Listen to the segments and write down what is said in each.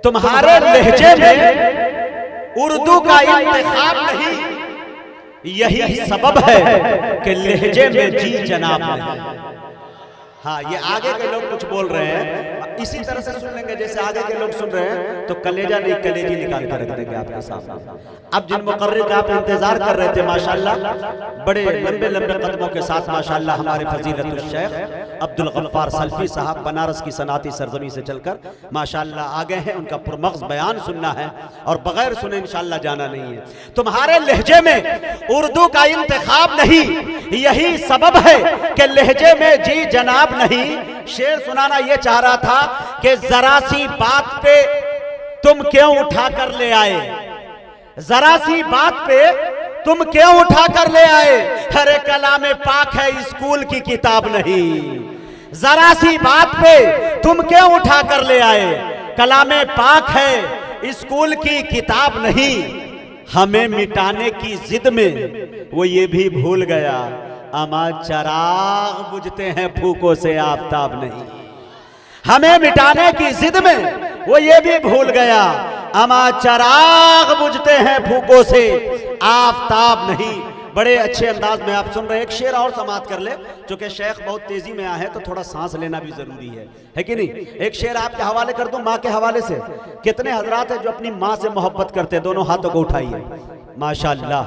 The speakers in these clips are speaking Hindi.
तुम्हारे लहजे में उर्दू का इंतखाब नहीं, यही सबब है कि लहजे में जी जनाब नहीं। हाँ, ये आगे के लोग कुछ बोल रहे हैं, इसी तरह से सुन लेंगे जैसे आगे के लोग सुन रहे हैं, तो कलेजा नहीं कलेजी निकाल कर रख देंगे आपके सामने। अब जिन मुकर्रिर का आप इंतजार कर रहे थे माशाल्लाह, बड़े लंबे लंबे कदमों के साथ माशाल्लाह हमारे फजीलतुल शेख अब्दुल गफ्फार सल्फी साहब बनारस की सनाती सरजमी से चलकर माशाल्लाह आ गए हैं। उनका पुरमग़्ज़ बयान सुनना है और बगैर सुने इंशाल्लाह जाना नहीं है। तुम्हारे लहजे में उर्दू का इंतखाब नहीं, यही सबब है कि लहजे में जी जनाब नहीं। शेर सुनाना यह चाह रहा था कि जरा सी बात पे तुम क्यों उठा कर ले आए, जरा सी बात पे तुम क्यों उठा कर ले आए, अरे कलामे पाक है स्कूल की किताब नहीं। जरा सी बात पे तुम क्यों उठा कर ले आए, कलामे पाक है स्कूल की किताब नहीं। हमें मिटाने की जिद में वो ये भी भूल गया, अमा चराग बुझते हैं फूकों से आफताब नहीं। हमें मिटाने की जिद में वो ये भी भूल गया, अमा चराग बुझते हैं फूकों से आफताब नहीं। बड़े अच्छे अंदाज में आप सुन रहे हैं। एक शेर और समाप्त कर ले, क्योंकि शेख बहुत तेजी में आए हैं तो थोड़ा सांस लेना भी जरूरी है कि नहीं। एक शेर आपके हवाले कर दूं, माँ के हवाले से। कितने हजरात हैं जो अपनी माँ से मोहब्बत करते हैं, दोनों हाथों को उठाइए माशाल्लाह।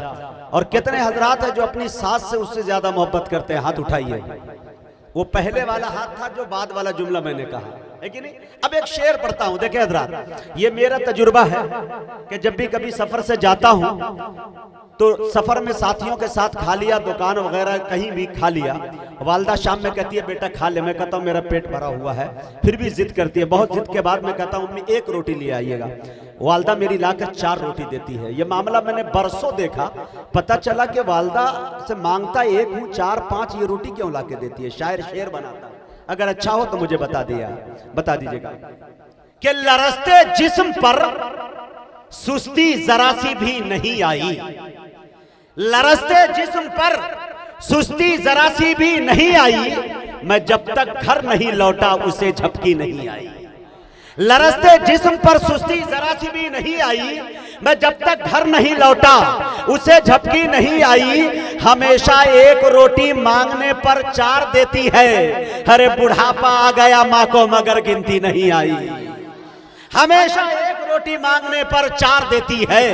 और कितने हजरात हैं जो अपनी सास से उससे ज्यादा मोहब्बत करते हैं, हाथ उठाइए। वो पहले वाला हाथ था जो बाद वाला जुमला मैंने कहा है कि नहीं। अब एक शेर पढ़ता हूं, देखे हजरात, ये मेरा तजुर्बा है कि जब भी कभी सफर से जाता हूं तो सफर में साथियों के साथ खा लिया, दुकान वगैरह कहीं भी खा लिया, वालदा शाम में कहती है बेटा खा ले, मैं कहता हूँ मेरा पेट भरा हुआ है, फिर भी जिद करती है। बहुत जिद के बाद मैं कहता हूँ अम्मी एक रोटी ले आइएगा, वालदा मेरी लाकर 4 रोटी देती है। ये मामला मैंने बरसों देखा, पता चला कि वालदा से मांगता एक हूँ, 4-5 ये रोटी क्यों ला के देती है। शायर शेर बनाता है, अगर अच्छा हो तो मुझे बता दीजिएगा कि लरसते जिस्म पर सुस्ती जरा सी भी नहीं आई, लरसते जिस्म पर सुस्ती जरा सी भी नहीं आई, मैं जब तक घर नहीं लौटा उसे झपकी नहीं आई। लरसते जिस्म पर सुस्ती जरा सी भी नहीं आई, मैं जब तक घर नहीं लौटा उसे झपकी नहीं आई। हमेशा एक रोटी मांगने पर 4 देती है, अरे बुढ़ापा आ गया माँ को मगर गिनती नहीं आई। हमेशा एक रोटी मांगने पर 4 देती है,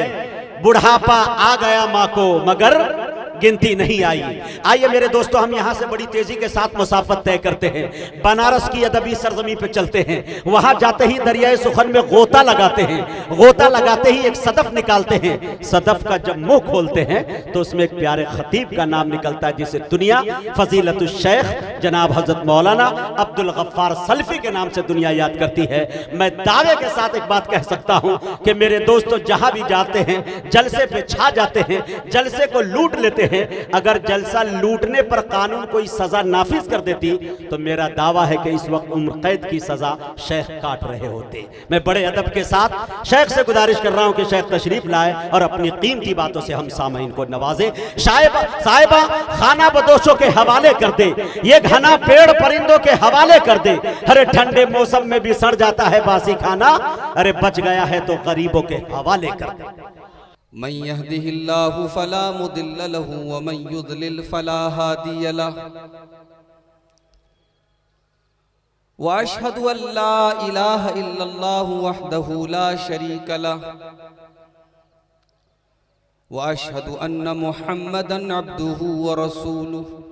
बुढ़ापा आ गया माँ को मगर गिनती नहीं आई। आइए मेरे दोस्तों, हम यहां से बड़ी तेजी के साथ मुसाफत तय करते हैं, बनारस की अदबी सरजमी पे चलते हैं। वहां जाते ही दरियाए सुखन में गोता लगाते हैं, गोता लगाते ही एक सदफ निकालते हैं। सदफ का जब मुंह खोलते हैं तो उसमें एक प्यारे खतीब का नाम निकलता है, जिसे दुनिया फजीलतुल शेख जनाब हजरत मौलाना अब्दुल गफ्फार सल्फी के नाम से दुनिया याद करती है। मैं दावे के साथ एक बात कह सकता हूं कि मेरे दोस्तों जहां भी जाते हैं जलसे पे छा जाते हैं, जलसे को लूट लेते हैं। अगर जलसा लूटने पर कानून कोई सजा नाफिज कर देती तो मेरा दावा है कि इस वक्त उम्र कैद की सजा शेख काट रहे होते। मैं बड़े अदब के साथ शेख से गुजारिश कर रहा हूं कि शेख तशरीफ लाए और अपनी कीमती बातों से हम सामईन को नवाजे। साहिबा खाना बदोशों के हवाले कर दे, ये घना पेड़ परिंदों के हवाले कर दे, अरे ठंडे मौसम में भी सड़ जाता है बासी खाना, अरे बच गया है तो गरीबों के हवाले कर दे। मन यहदिहिल्लाहु फला मुदिल्ल लहु व मन युद्लिल फला हादिय लहु व अशहदु अल्ला इलाहा इल्लल्लाहु वहदहु ला शरीक लहु व अशहदु अन्न मुहम्मदन अब्दुहु व रसूलुहु।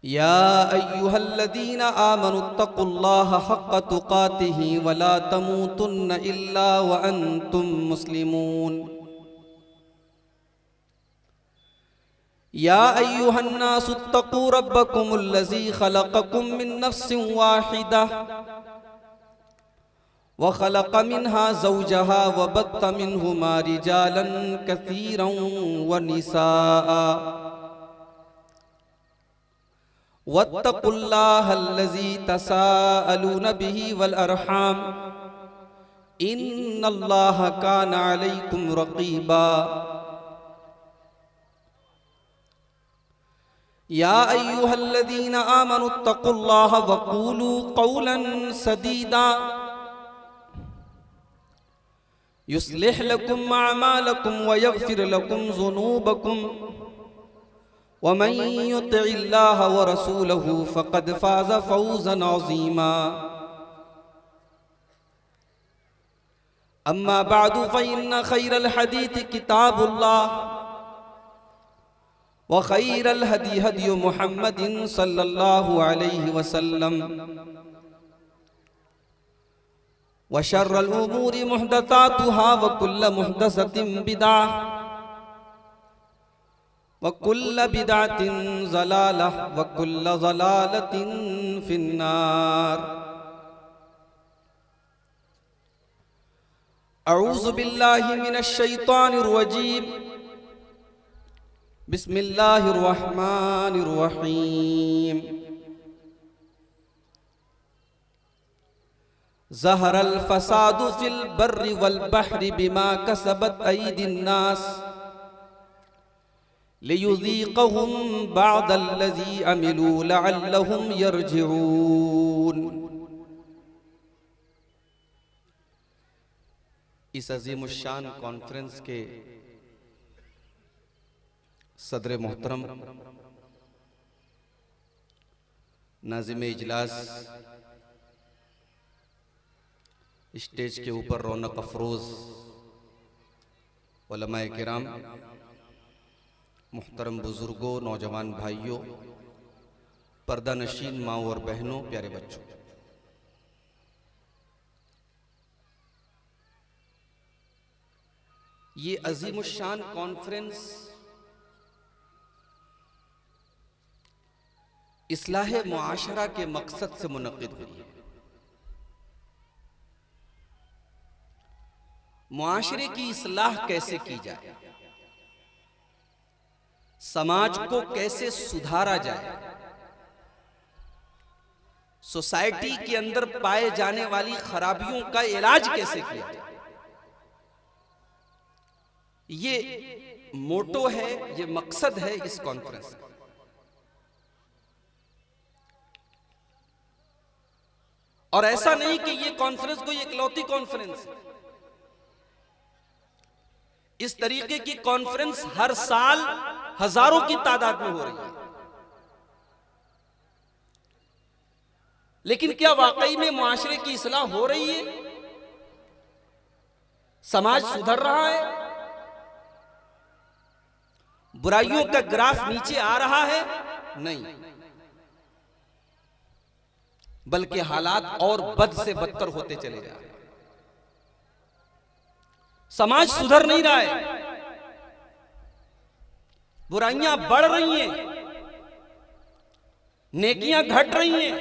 या अय्युहल्लज़ीना आमनुत्तक़ुल्लाह हक़्क़ तुक़ातिही वला तमूतुन्न इल्ला व अंतुम मुस्लिमून। या अय्युहन्नासुत्तक़ू रब्बकुमुल्लज़ी ख़लक़कुम मिन नफ़्सिन वाहिदा व ख़लक़ मिन्हा ज़ौजहा व बत्त मिन्हुमा रिजालन कसीरन व निसाअ वत्तक़ुल्लाहल्लज़ी तसाअलून बिही वल अरहाम इन्नल्लाह कान अलैकुम रक़ीबा। या अय्युहल्लज़ीना आमनुत्तक़ुल्लाह वक़ूलू क़ौलन सदीदा युस्लिह लकुम अअमालकुम व यग़फिर लकुम ज़ुनूबकुम व मन युतिइल्लाह व रसूलहु फ़क़द फ़ाज़ फ़ौज़न अज़ीमा। अम्मा बअदु फ़इन्न खैरल हदीस किताबुल्लाह व खैरल हदी हदी मुहम्मदिन सल्लल्लाहु अलैहि वसल्लम व शर्रल उमूरि मुहदसातुहा व कुल्ल मुहदसतिन बिदअह व कुल्ल बिदअतिन ज़लालह व कुल्ल ज़लालतिन फिन्नार। अऊज़ु बिल्लाहि मिनश शैतानिर रजीम। बिस्मिल्लाहिर रहमानिर रहीम। ज़हरल फ़सादु फ़िल बर्रि वल बहरि बिमा कसबत अयदिन नास लियुज़ीक़हुम बअदल्लज़ी अमिलू लअल्लहुम यरजिऊन। इस अज़ीमुश्शान कॉन्फ्रेंस के सदर मोहतरम, नाज़िम इजलास, स्टेज के ऊपर रौनक अफरोज उलमाए किराम, मुहतरम बुजुर्गों, नौजवान भाइयों, पर्दा नशीन माओ और बहनों, प्यारे बच्चों, ये अज़ीमुश्शान कॉन्फ्रेंस इस्लाह मुआशरा के मकसद से मुनक़िद हुई है। मुआशरे की इस्लाह कैसे की जाए, समाज को कैसे सुधारा जाए, सोसाइटी के अंदर पाए जाने वाली खराबियों का इलाज कैसे किया जाए, ये मोटो है, ये मकसद है इस कॉन्फ्रेंस का। और ऐसा नहीं कि ये कॉन्फ्रेंस कोई इकलौती कॉन्फ्रेंस है। इस तरीके की कॉन्फ्रेंस हर साल हजारों की तादाद में हो रही है। लेकिन क्या वाकई में मुआशरे की इस्लाह हो रही है? समाज सुधर रहा है? बुराइयों का ग्राफ नीचे आ रहा है? नहीं, बल्कि हालात और बद से बदतर होते चले जा रहे हैं। समाज सुधर नहीं रहा है, बुराइयां बढ़ रही हैं, नेकियां घट रही हैं।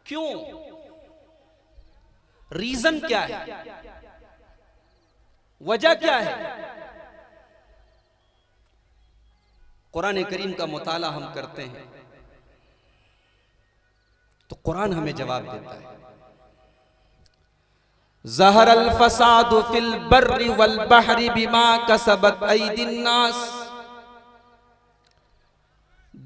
क्यों? रीजन क्या है? वजह क्या है? कुरान करीम का मुताला हम करते हैं तो कुरान हमें जवाब देता है। ज़हरल फ़सादु फ़िल बर्रि वल बहरि बिमा कसबत अयदिन नास।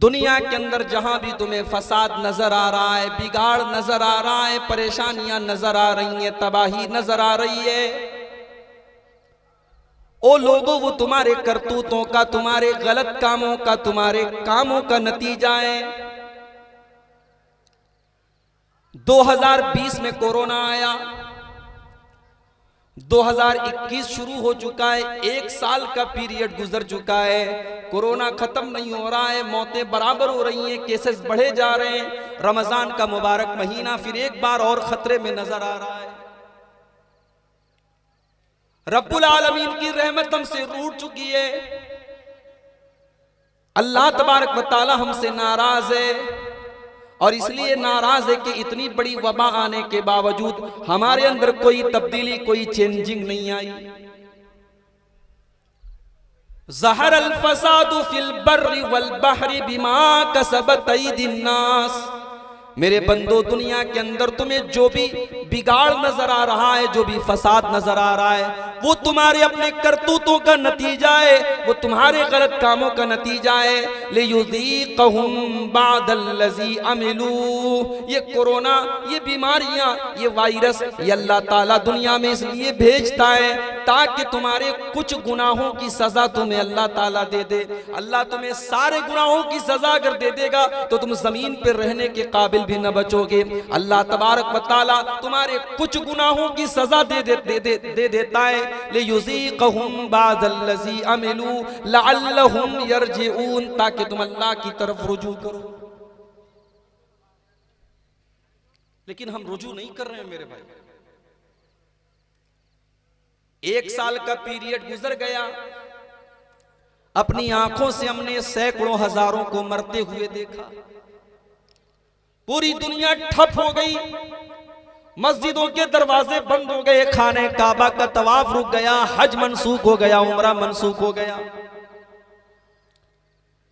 दुनिया के अंदर जहां भी तुम्हें फसाद नजर आ रहा है, बिगाड़ नजर आ रहा है, परेशानियां नजर आ रही हैं, तबाही नजर आ रही है, ओ लोगों, वो तुम्हारे करतूतों का, तुम्हारे गलत कामों का, तुम्हारे कामों का नतीजा है। 2020 में कोरोना आया, 2021 शुरू हो चुका है, एक साल का पीरियड गुजर चुका है, कोरोना खत्म नहीं हो रहा है, मौतें बराबर हो रही हैं, केसेस बढ़े जा रहे हैं। रमजान का मुबारक महीना फिर एक बार और खतरे में नजर आ रहा है। रब्बुल आलमीन की रहमत हमसे रूठ चुकी है। अल्लाह तबारक व तआला हमसे नाराज है, और इसलिए नाराज है कि इतनी बड़ी वबा आने के बावजूद हमारे अंदर कोई तब्दीली, कोई चेंजिंग नहीं आई। ज़हरल फ़सादु फ़िल बर्रि वल बहरि बिमा कसबत अयदिन नास। मेरे बंदो, दुनिया के अंदर तुम्हें जो भी बिगाड़ नजर आ रहा है, जो भी फसाद नजर आ रहा है, वो तुम्हारे अपने करतूतों का नतीजा है, वो तुम्हारे गलत कामों का नतीजा है। लियुज़ीक़हुम बादल्लज़ी अमिलू, ये कोरोना, ये बीमारियां, ये वायरस, ये अल्लाह ताला दुनिया में इसलिए भेजता है ताकि तुम्हारे कुछ गुनाहों की सजा तुम्हें अल्लाह ताला दे दे। अल्लाह तुम्हें सारे गुनाहों की सजा अगर दे देगा तो तुम जमीन पर रहने के काबिल भी न बचोगे। अल्लाह तबारक व तआला तुम्हारे कुछ गुनाहों की सजा दे देता है। लियुज़ीक़हुम बादल्लज़ी अमिलू लअल्लहुम यरजिऊन, ताकि तुम अल्लाह की तरफ रुजू करो। लेकिन हम रुजू नहीं कर रहे हैं मेरे भाई। 1 साल का पीरियड गुजर गया, अपनी आंखों से हमने सैकड़ों हजारों को मरते हुए देखा। पूरी दुनिया ठप हो गई, मस्जिदों के दरवाजे बंद हो गए, खाने काबा का तवाफ रुक गया, हज मनसूख हो गया, उम्रा मनसूख हो गया।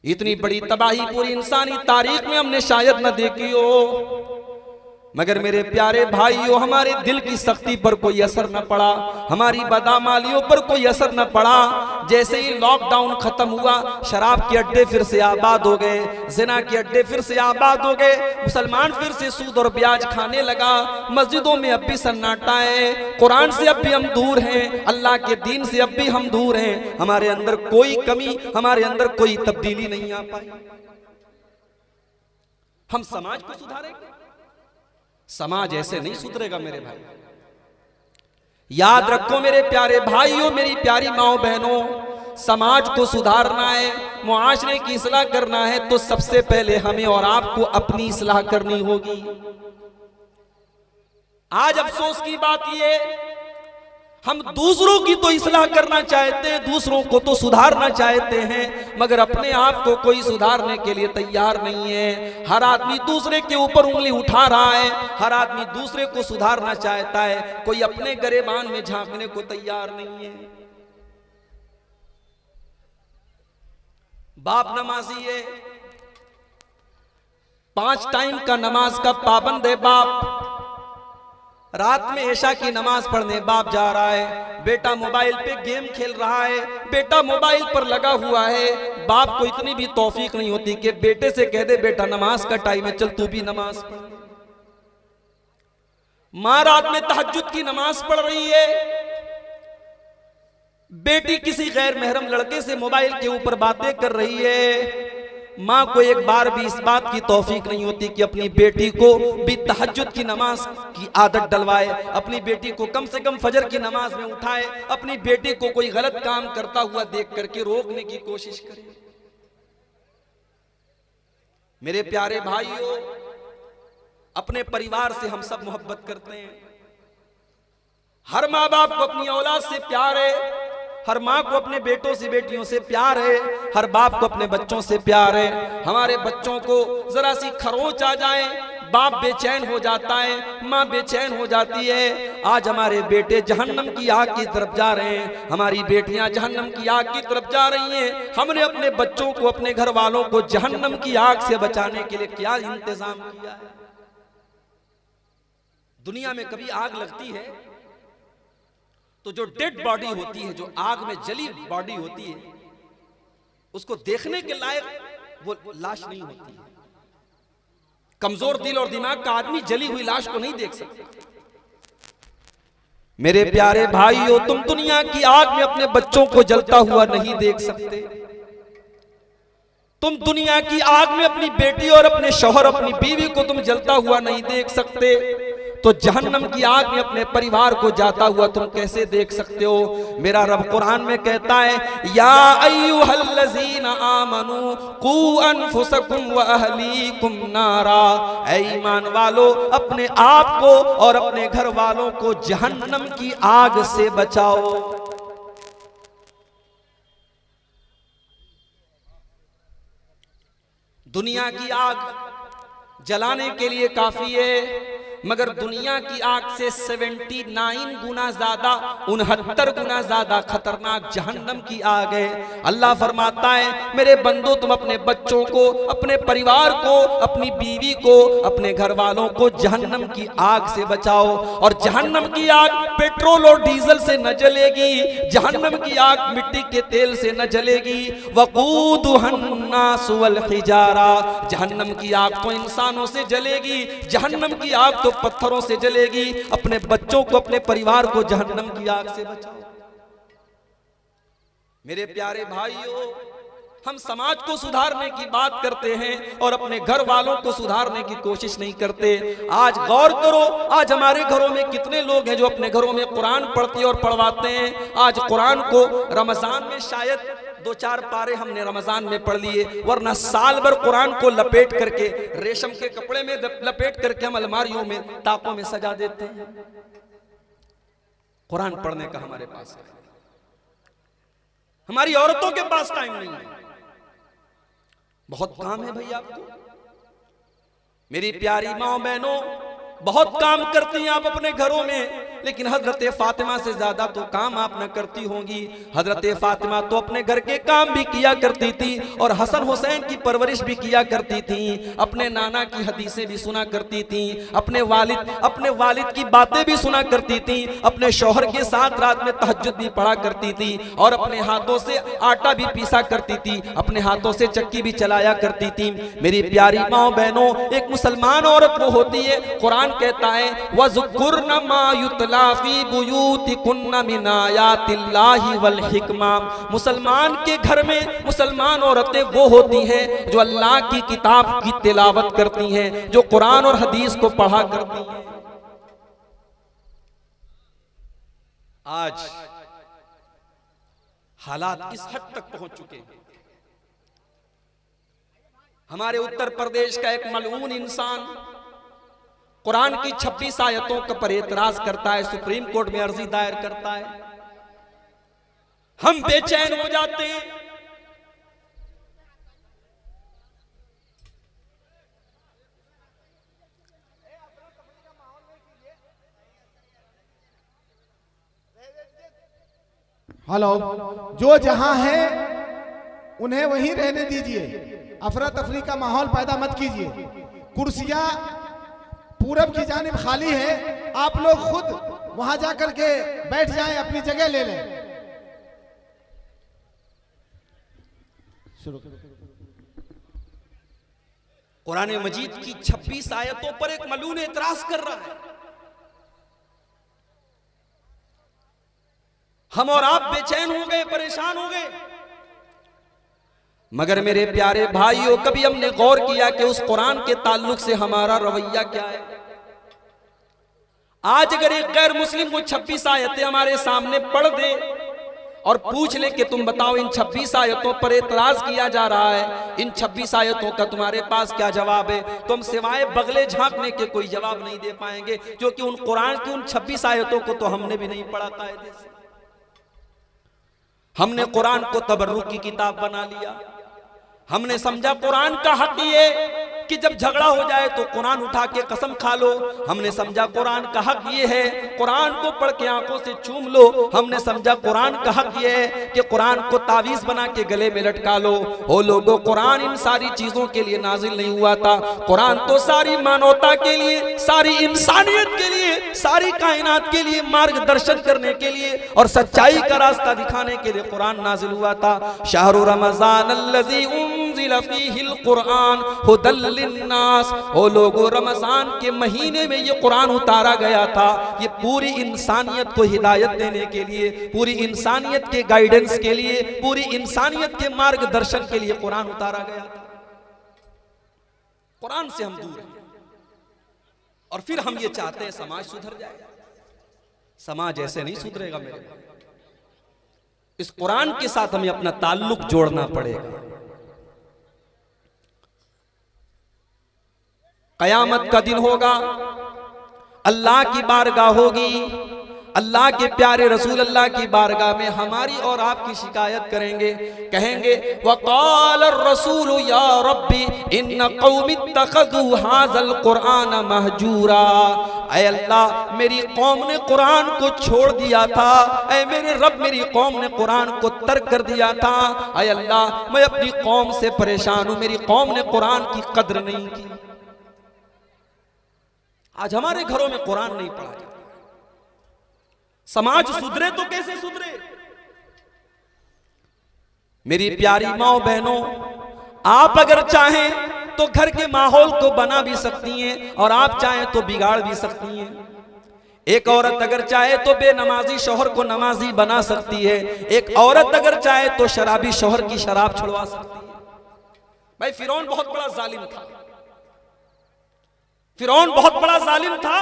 इतनी बड़ी तबाही पूरी इंसानी तारीख में हमने शायद न देखी हो। मगर मेरे प्यारे भाइयों, हमारे दिल की सख्ती पर कोई असर न पड़ा, हमारी बदामालियों पर कोई असर न पड़ा। जैसे ही लॉकडाउन खत्म हुआ, शराब के अड्डे फिर से आबाद हो गए, जिना के अड्डे फिर से आबाद हो गए, मुसलमान फिर से सूद और ब्याज खाने लगा। मस्जिदों में अब भी सन्नाटा है, कुरान से अब भी हम दूर हैं, अल्लाह के दीन से अब भी हम दूर हैं। हमारे अंदर कोई कमी, हमारे अंदर कोई तब्दीली नहीं आ पाई। हम समाज को सुधारेंगे? समाज ऐसे नहीं सुधरेगा मेरे भाई। याद रखो मेरे प्यारे भाइयों, मेरी प्यारी माओ बहनों, समाज को सुधारना है, मुआशरे की इस्लाह करना है तो सबसे पहले हमें और आपको अपनी इस्लाह करनी होगी। आज अफसोस की बात यह, हम दूसरों की तो इस्लाह करना चाहते हैं, दूसरों को तो सुधारना चाहते हैं, मगर अपने आप को कोई सुधारने के लिए तैयार नहीं है। हर आदमी दूसरे के ऊपर उंगली उठा रहा है, हर आदमी दूसरे को सुधारना चाहता है, कोई अपने गरेबान में झांकने को तैयार नहीं है। बाप नमाजी है, 5 टाइम का नमाज का पाबंद है बाप, रात में ऐशा की नमाज पढ़ने बाप जा रहा है, बेटा मोबाइल पे गेम खेल रहा है, बेटा मोबाइल पर लगा हुआ है। बाप को इतनी भी तौफीक नहीं होती कि बेटे से कह दे बेटा नमाज का टाइम है, चल तू भी नमाज पढ़। मां रात में तहज्जुद की नमाज पढ़ रही है, बेटी किसी गैर महरम लड़के से मोबाइल के ऊपर बातें कर रही है। माँ को एक बार भी इस बात की तौफीक नहीं होती कि अपनी बेटी को भी तहज्जुद की नमाज की आदत डलवाए, अपनी बेटी को कम से कम फजर की नमाज में उठाए, अपनी बेटी को कोई गलत काम करता हुआ देख करके रोकने की कोशिश करे। मेरे प्यारे भाइयों, अपने परिवार से हम सब मोहब्बत करते हैं, हर माँ बाप को अपनी औलाद से प्यार है, हर माँ को अपने बेटों से बेटियों से प्यार है, हर बाप को अपने बच्चों से प्यार है। हमारे बच्चों को जरा सी खरोंच आ जाए, बाप बेचैन हो जाता है, माँ बेचैन हो जाती है। आज हमारे बेटे जहन्नम की आग की तरफ जा रहे हैं, हमारी बेटियां जहन्नम की आग की तरफ जा रही हैं। हमने अपने बच्चों को, अपने घर वालों को जहन्नम की आग से बचाने के लिए क्या इंतजाम किया है? दुनिया में कभी आग लगती है तो जो डेड बॉडी होती है, जो आग में जली बॉडी होती है, उसको देखने के लायक वो लाश नहीं होती है। कमजोर दिल और दिमाग का आदमी जली हुई लाश को नहीं देख सकता। मेरे प्यारे भाइयों, तुम दुनिया की आग में अपने बच्चों को जलता हुआ नहीं देख सकते। तुम दुनिया की आग में अपनी बेटी और अपने शौहर, अपनी बीवी को तुम जलता हुआ नहीं देख सकते, तो जहन्नम की आग में अपने परिवार को जाता हुआ तुम कैसे देख सकते हो? मेरा रब कुरान में कहता है, या अय्युहल्लज़ीना आमनू कू अनफुसकुम व अहलीकुम नारा, ऐ ईमान वालो, अपने आप को और अपने घर वालों को जहन्नम की आग से बचाओ। दुनिया की आग जलाने के लिए काफी है मगर दुनिया की आग से 79 गुना ज्यादा, 69 गुना ज्यादा खतरनाक जहन्नम की आग है। अल्लाह फरमाता है मेरे बंदो तुम अपने बच्चों को, अपने परिवार को, अपनी बीवी को, अपने घर वालों को जहन्नम की आग से बचाओ। और जहन्नम की आग पेट्रोल और डीजल से न जलेगी, जहन्नम की आग मिट्टी के तेल से न जलेगी। वक़ूदुहन्नास वल हिजारा, जहन्नम की आग तो इंसानों से जलेगी, जहन्नम की आग तो पत्थरों से जलेगी। अपने बच्चों को, अपने परिवार को जहन्नम की आग से बचाओ। मेरे प्यारे भाइयों, हम समाज को सुधारने की बात करते हैं और अपने घर वालों को सुधारने की कोशिश नहीं करते। आज गौर करो, आज हमारे घरों में कितने लोग हैं जो अपने घरों में कुरान पढ़ते और पढ़वाते हैं। आज कुरान को रमजान में शायद 2-4 पारे हमने रमजान में पढ़ लिए, वरना साल भर कुरान को लपेट करके, रेशम के कपड़े में लपेट करके हम अलमारियों में, ताकों में सजा देते हैं। कुरान पढ़ने का हमारे पास है, हमारी औरतों के पास टाइम नहीं है। बहुत काम है भैया आपको। मेरी प्यारी माओ बहनों, बहुत काम करती हैं आप अपने घरों में, लेकिन हजरत फातिमा से ज्यादा तो काम आप न करती होंगी। हजरत फातिमा तो अपने घर के काम भी किया करती थी और हसन हुसैन की परवरिश भी किया करती थी, अपने नाना की हदीसें भी सुना करती थी, अपने वालिद की बातें भी सुना करती थी, अपने शौहर के साथ रात में तहज्जुद भी पढ़ा करती थी और अपने हाथों से आटा भी पीसा करती थी, अपने हाथों से चक्की भी चलाया करती थी। मेरी प्यारी माओ बहनों, एक मुसलमान औरत वो होती है, कुरान कहता है वज़कुरन मा युतला फी बुयूतिकुन्न मिन आयातिल्लाहि वल हिकमा। मुसलमान के घर में मुसलमान औरतें वो होती हैं जो अल्लाह की किताब की तिलावत करती हैं, जो कुरान और हदीस को पढ़ा करती हैं। आज हालात इस हद तक पहुंच चुके हैं। हमारे उत्तर प्रदेश का एक मलऊन इंसान कुरान की 26 आयतों का पर एतराज करता है, सुप्रीम कोर्ट में अर्जी दायर करता है। हम बेचैन हो जाते हैं। हेलो, जो जहां है उन्हें वहीं रहने दीजिए, अफरा तफरी का माहौल पैदा मत कीजिए। कुर्सियां पूरब की जानिब खाली है, आप लोग खुद वहां जाकर के बैठ जाएं, अपनी जगह ले लें। शुरू। कुरान मजीद की 26 आयतों पर एक मलून एतराज कर रहा है। हम और आप बेचैन हो गए, परेशान हो गए। मगर मेरे प्यारे भाइयों, कभी हमने गौर किया कि उस कुरान के ताल्लुक से हमारा रवैया क्या है? आज अगर एक गैर मुस्लिम को 26 आयतें हमारे सामने पढ़ दे और पूछ ले कि तुम बताओ इन 26 आयतों पर एतराज किया जा रहा है, इन 26 आयतों का तुम्हारे पास क्या जवाब है, तो हम सिवाय बगले झांकने के कोई जवाब नहीं दे पाएंगे, क्योंकि उन कुरान की उन 26 आयतों को तो हमने भी नहीं पढ़ा कायदे से। हमने कुरान को तबर्रुक की किताब बना लिया। हमने समझा कुरान का हक ये कि जब झगड़ा हो जाए तो कुरान उठा के कसम खा लो। हमने समझा कुरान का हक ये है कुरान को पढ़ के आंखों से चूम लो। हमने समझा कुरान का हक ये है कि कुरान को तावीज बना के गले में लटका लो। ओ लोगों, कुरान इन सारी चीजों के लिए नाजिल नहीं हुआ था। कुरान तो सारी मानवता के लिए, सारी इंसानियत के लिए, सारी कायनात के लिए मार्गदर्शन करने के लिए और सच्चाई का रास्ता दिखाने के लिए कुरान नाजिल हुआ था। शाहरु रमजान अल्लज़ी उन्ज़िल फ़ीहिल कुरान हुदल लिन्नास। ओ लोगों, रमजान के महीने में ये कुरान उतारा गया था। ये पूरी इंसानियत को हिदायत देने के लिए, पूरी इंसानियत के गाइडेंस के लिए, पूरी इंसानियत के मार्गदर्शन के लिए कुरान उतारा गया था। कुरान से हम दूर हैं और फिर हम ये चाहते हैं समाज सुधर जाए। समाज ऐसे नहीं सुधरेगा मेरे भाई। इस कुरान के साथ हमें अपना ताल्लुक जोड़ना पड़ेगा। कयामत का दिन होगा, अल्लाह की बारगाह होगी, अल्लाह के प्यारे रसूल अल्लाह की बारगाह में हमारी और आपकी शिकायत करेंगे, कहेंगे वक़ाल रसूल या रब्बी इन्न कौमी इत्तखज़ू हाज़ल कुरआन महजूरा। ऐ अल्लाह, मेरी कौम ने कुरान को छोड़ दिया था। ऐ मेरे रब, मेरी कौम ने कुरान को तर्क कर दिया था। ऐ अल्लाह, मैं अपनी कौम से परेशान हूं, मेरी कौम ने कुरान की कद्र नहीं की। आज हमारे घरों में कुरान नहीं पढ़ा जाता। समाज सुधरे तो कैसे सुधरे? मेरी प्यारी माओ बहनों, आप अगर चाहें तो घर के माहौल को बना भी सकती हैं और आप चाहें तो बिगाड़ भी सकती हैं। एक औरत अगर चाहे तो बेनमाजी शौहर को नमाजी बना सकती है। एक औरत अगर चाहे तो शराबी शौहर की शराब छुड़वा सकती है। भाई फिरौन बहुत बड़ा जालिम था, फिरौन बहुत बड़ा जालिम था,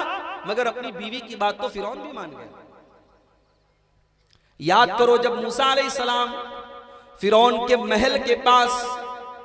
मगर अपनी बीवी की बात तो फिरौन भी मान गया। याद करो जब मूसा अलैहिस्सलाम फिरौन के महल के पास,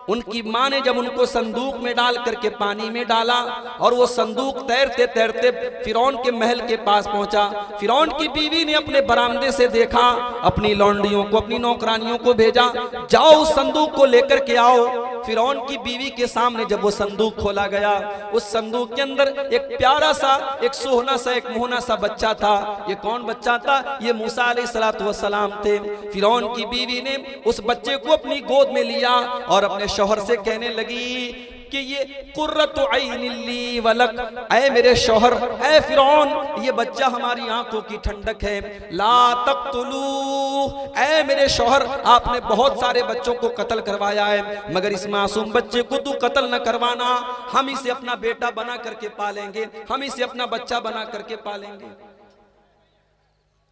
उनकी मां ने जब उनको संदूक में डाल करके पानी में डाला और वो संदूक तैरते तैरते फिरौन के महल के पास पहुंचा, फिरौन की बीवी ने अपने बरामदे से देखा, अपनी लौंडियों को, अपनी नौकरानियों को भेजा, जाओ उस संदूक को लेकर के आओ। फिरौन की बीवी के सामने जब वो संदूक खोला गया, उस संदूक के अंदर एक प्यारा सा, एक सोहना सा, एक मोहना सा बच्चा था। ये कौन बच्चा था? ये मूसा अलैहिस्सलातु वस्सलाम थे। फिरौन की बीवी ने उस बच्चे को अपनी गोद में लिया और अपने शौहर से कहने लगी कि ये कुर्रतु ऐनिन ली वलक, ऐ मेरे शौहर, ऐ फिरौन, ये बच्चा हमारी आंखों की ठंडक है। ला तक़्तुलू, ऐ मेरे शौहर, आपने बहुत सारे बच्चों को कत्ल करवाया है, मगर इस मासूम बच्चे को तू कत्ल न करवाना, हम इसे अपना बेटा बना करके पालेंगे, हम इसे अपना बच्चा बना करके पालेंगे।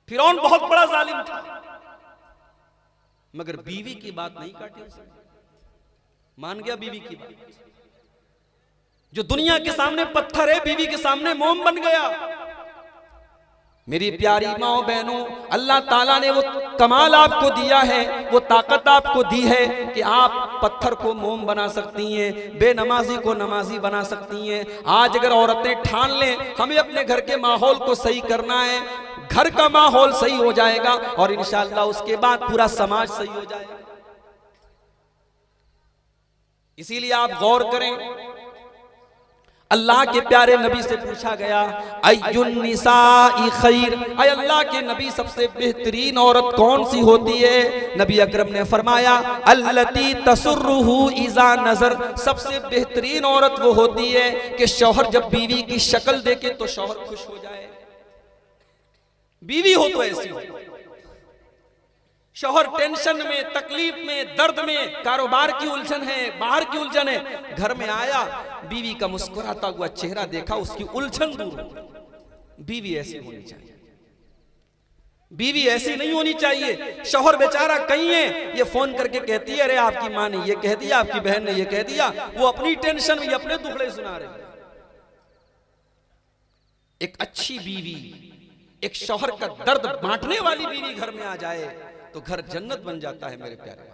फिरौन बहुत बड़ा जालिम था, मगर बीवी की बात नहीं काटी उसे, मान गया बीवी की बात। जो दुनिया के सामने पत्थर है, बीवी के सामने मोम बन गया। मेरी प्यारी माओ बहनों, अल्लाह ताला ने वो कमाल आपको दिया है, वो ताकत आपको दी है कि आप पत्थर को मोम बना सकती हैं, बेनमाजी को नमाजी बना सकती हैं। आज अगर औरतें ठान लें हमें अपने घर के माहौल को सही करना है, घर का माहौल सही हो जाएगा और इंशाअल्लाह उसके बाद पूरा समाज सही हो जाएगा। इसीलिए आप गौर करें, अल्लाह के प्यारे नबी से पूछा गया अय्युन निसाई खैर, ऐ अल्लाह के नबी सबसे बेहतरीन औरत कौन सी होती है? नबी अकरम ने फरमाया अल्लती तसुर्रुहु इज़ा नज़र, सबसे बेहतरीन औरत वो होती है कि शौहर जब बीवी की शक्ल देखे तो शौहर खुश हो जाए। बीवी हो तो ऐसी हो, शौहर टेंशन में, तकलीफ में, दर्द में, कारोबार की उलझन है, बाहर की उलझन है, घर में आया, बीवी का मुस्कुराता हुआ चेहरा देखा, उसकी उलझन दूर हो। बीवी ऐसी होनी चाहिए, बीवी ऐसी नहीं होनी चाहिए। शौहर बेचारा कहीं है, ये फोन करके कहती है अरे आपकी माँ ने ये कह दिया, आपकी बहन ने ये कह दिया, वो अपनी टेंशन में अपने दुखड़े सुना रहे। एक अच्छी बीवी, एक शौहर का दर्द बांटने वाली बीवी घर में आ जाए तो घर जन्नत बन जाता है। मेरे प्यारे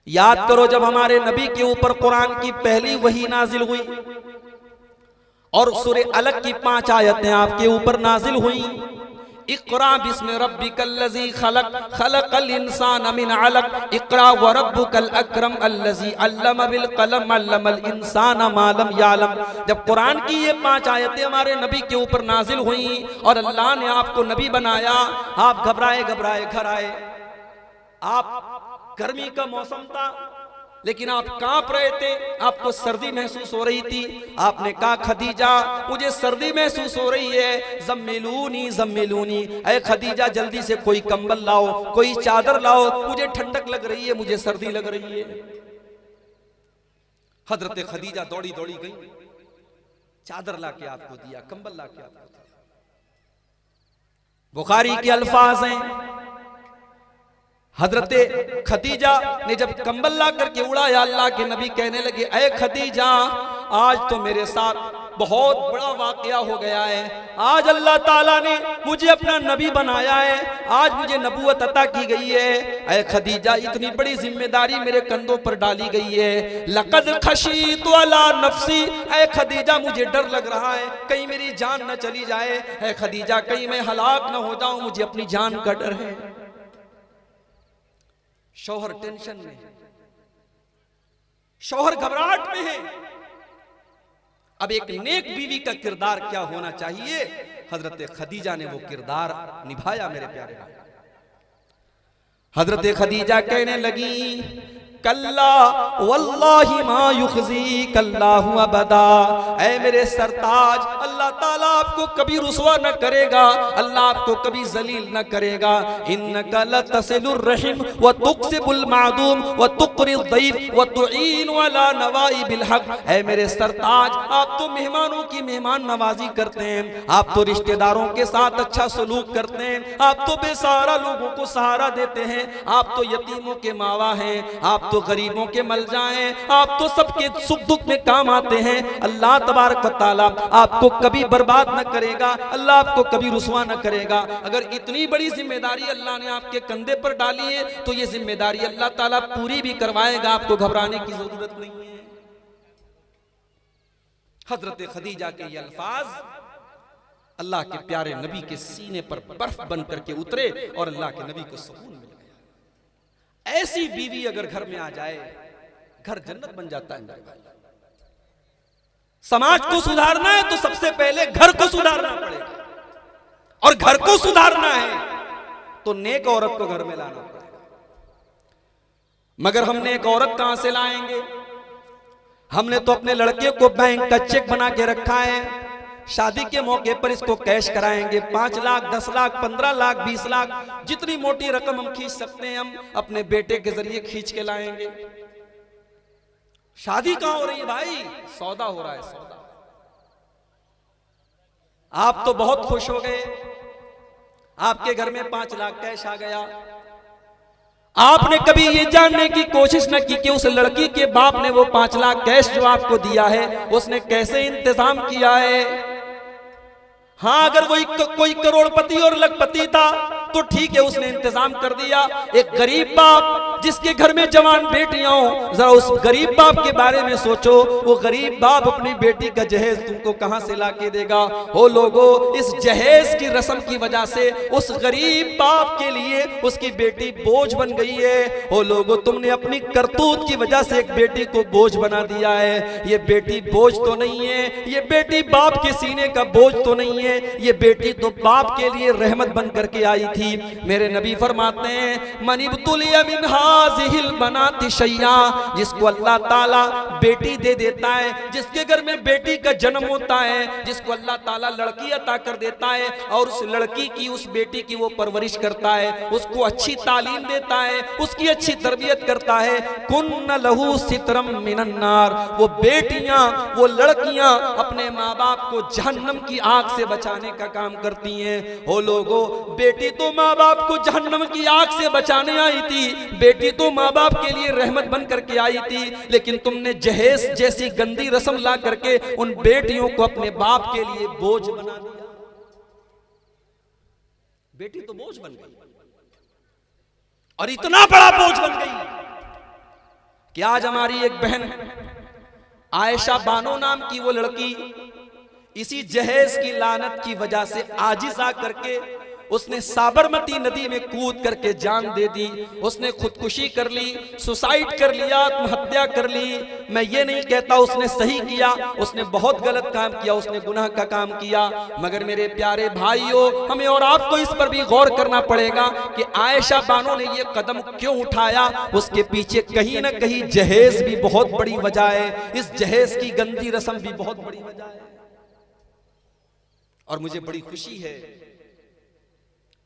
याद करो जब हमारे नबी के ऊपर कुरान की पहली वही नाजिल हुई और सूरे अलग की 5 आयतें आपके ऊपर नाजिल हुई। इक़रा बिस्मि रब्बिकल्लज़ी खलक़, खलक़ल इंसान मिन अलक़, इक़रा व रब्बुकल अकरम अल्लज़ी अल्लम बिल कलम अल्लमल इंसान मा लम यालम। जब कुरान की ये 5 आयतें हमारे नबी के ऊपर नाजिल हुई और अल्लाह ने आपको नबी बनाया, आप घबराए घबराए घर आए। आप गर्मी का मौसम था लेकिन आप कांप रहे थे, आपको सर्दी महसूस हो रही थी। आपने कहा खदीजा मुझे सर्दी महसूस हो रही है, ज़म्मिलूनी ज़म्मिलूनी, ऐ खदीजा जल्दी से कोई कंबल लाओ, कोई चादर लाओ, मुझे ठंडक लग रही है, मुझे सर्दी लग रही है। हजरत खदीजा दौड़ी दौड़ी गई, चादर लाके आपको दिया, कंबल लाके आपको दिया। बुखारी के अल्फाज हैं, हजरत खदीजा ने जब कंबल ला करके उड़ाया, अल्लाह के नबी कहने लगे ऐ खदीजा आज तो मेरे साथ बहुत बड़ा वाकया हो गया है। आज अल्लाह ताला ने मुझे अपना नबी बनाया है, आज मुझे नबूवत अता की गई है। ऐ खदीजा, इतनी बड़ी जिम्मेदारी मेरे कंधों पर डाली गई है। लक़द खशीतु अला नफ्सी, ऐ खदीजा मुझे डर लग रहा है कहीं मेरी जान न चली जाए। ऐ खदीजा कहीं मैं हलाक न हो जाऊं, मुझे अपनी जान का डर है। शौहर टेंशन में, शौहर घबराहट में है। अब एक नेक बीवी का किरदार क्या होना चाहिए, हजरत खदीजा ने वो किरदार निभाया मेरे प्यारे भाई। हजरत खदीजा कहने लगी, कल्ला वल्लाहि मा युखज़ी कल्लाहु अबदा, ऐ मेरे सरताज, अल्लाह ताला आपको कभी रुसवा न करेगा, अल्लाह आपको कभी जलील न करेगा। इन्नका लतसिलुर रहीम व तुक्सिबुल मादूम व तुक़रिज़ ज़ईफ़ व तुईनु अला नवाइबिल हक़, ऐ मेरे सरताज, आप तो मेहमानों की मेहमान नवाजी करते हैं, आप तो रिश्तेदारों के साथ अच्छा सलूक करते हैं, आप तो बेसहारा लोगों को सहारा देते हैं, आप तो यतीमों के मावा हैं, आप तो गरीबों के मलजा हैं, आप तो सबके सुख दुख में काम आते हैं। अल्लाह तबारक व तआला आपको कभी बर्बाद न करेगा, अल्लाह आपको कभी रुसवा न करेगा। अगर इतनी बड़ी जिम्मेदारी अल्लाह ने आपके कंधे पर डाली है तो ये जिम्मेदारी अल्लाह ताला पूरी भी करवाएगा, आपको घबराने की जरूरत नहीं है। हजरत खदीजा के ये अल्फाज अल्लाह के प्यारे नबी के सीने पर बर्फ बन करके उतरे और अल्लाह के नबी को सुकून मिल गया। ऐसी बीवी अगर घर में आ जाए, घर जन्नत बन जाता है मेरे भाई। समाज को सुधारना है तो सबसे पहले घर को सुधारना पड़ेगा, और घर को सुधारना है तो नेक औरत को घर में लाना पड़ेगा। मगर हम नेक औरत कहां से लाएंगे? हमने तो अपने लड़के को बैंक का चेक बना के रखा है, शादी के मौके पर इसको कैश कराएंगे। 5 लाख, 10 लाख, 15 लाख, 20 लाख, जितनी मोटी रकम हम खींच सकते हैं हम अपने बेटे के जरिए खींच के लाएंगे। शादी कहां हो रही है भाई? सौदा हो रहा है, सौदा। आप तो बहुत खुश हो गए, आपके घर में 5 लाख कैश आ गया। आपने कभी ये जानने की कोशिश न की कि उस लड़की के बाप ने वो 5 लाख कैश जो आपको दिया है उसने कैसे इंतजाम किया है। हाँ, अगर कोई करोड़पति और लखपति था तो ठीक है, उसने इंतजाम कर दिया। एक गरीब बाप जिसके घर में जवान बेटियां हो, जरा उस गरीब बाप के बारे में सोचो। वो गरीब बाप अपनी बेटी का जहेज तुमको कहां से ला के देगा? हो लोगो, इस जहेज की रस्म की वजह से उस गरीब बाप के लिए उसकी बेटी बोझ बन गई है। हो लोगो, तुमने अपनी करतूत की वजह से एक बेटी को बोझ बना दिया है। ये बेटी बोझ तो नहीं है, ये बेटी बाप के सीने का बोझ तो नहीं है, ये बेटी तो बाप के लिए रहमत बन करके आई थी। मेरे नबी फरमाते हैं, मनिबतुलिया मिन हाज़िहिल बनाति शैया, जिसको अल्लाह ताला बेटी दे देता है, जिसके घर में बेटी का जन्म होता है, जिसको अल्लाह ताला लड़की अता कर देता है और उस लड़की की, उस बेटी की वो परवरिश करता है, उसको अच्छी तालीम देता है, उसकी अच्छी तरबियत करता है, कुन्न लहू सितरम मिनन नार, वो बेटियां, वो लड़कियां अपने माँ बाप को जहन्नम की आग से बचाने का काम करती हैं। हो लोगो, बेटी तो माँ बाप को जहन्नम की आग से बचाने आई थी, बेटी तो माँ बाप के लिए रहमत बन करके आई थी, लेकिन तुमने जहेज जैसी गंदी रस्म ला करके उन बेटियों को अपने बाप के लिए बोझ बना दिया। बेटी तो बोझ बन गई, और इतना बड़ा बोझ बन गई कि आज हमारी एक बहन आयशा बानो नाम की वो लड़की इसी जहेज की लानत की वजह से आजिज आ करके उसने साबरमती नदी में कूद करके जान दे दी। उसने खुदकुशी कर ली, सुसाइड कर लिया, आत्महत्या कर ली। मैं ये नहीं कहता उसने सही किया, उसने बहुत गलत काम किया, उसने गुनाह का काम किया। मगर मेरे प्यारे भाइयों, हमें और आपको इस पर भी गौर करना पड़ेगा कि आयशा बानो ने ये कदम क्यों उठाया। उसके पीछे कहीं ना कहीं जहेज भी बहुत बड़ी वजह है, इस जहेज की गंदी रस्म भी बहुत बड़ी वजह है। और मुझे बड़ी खुशी है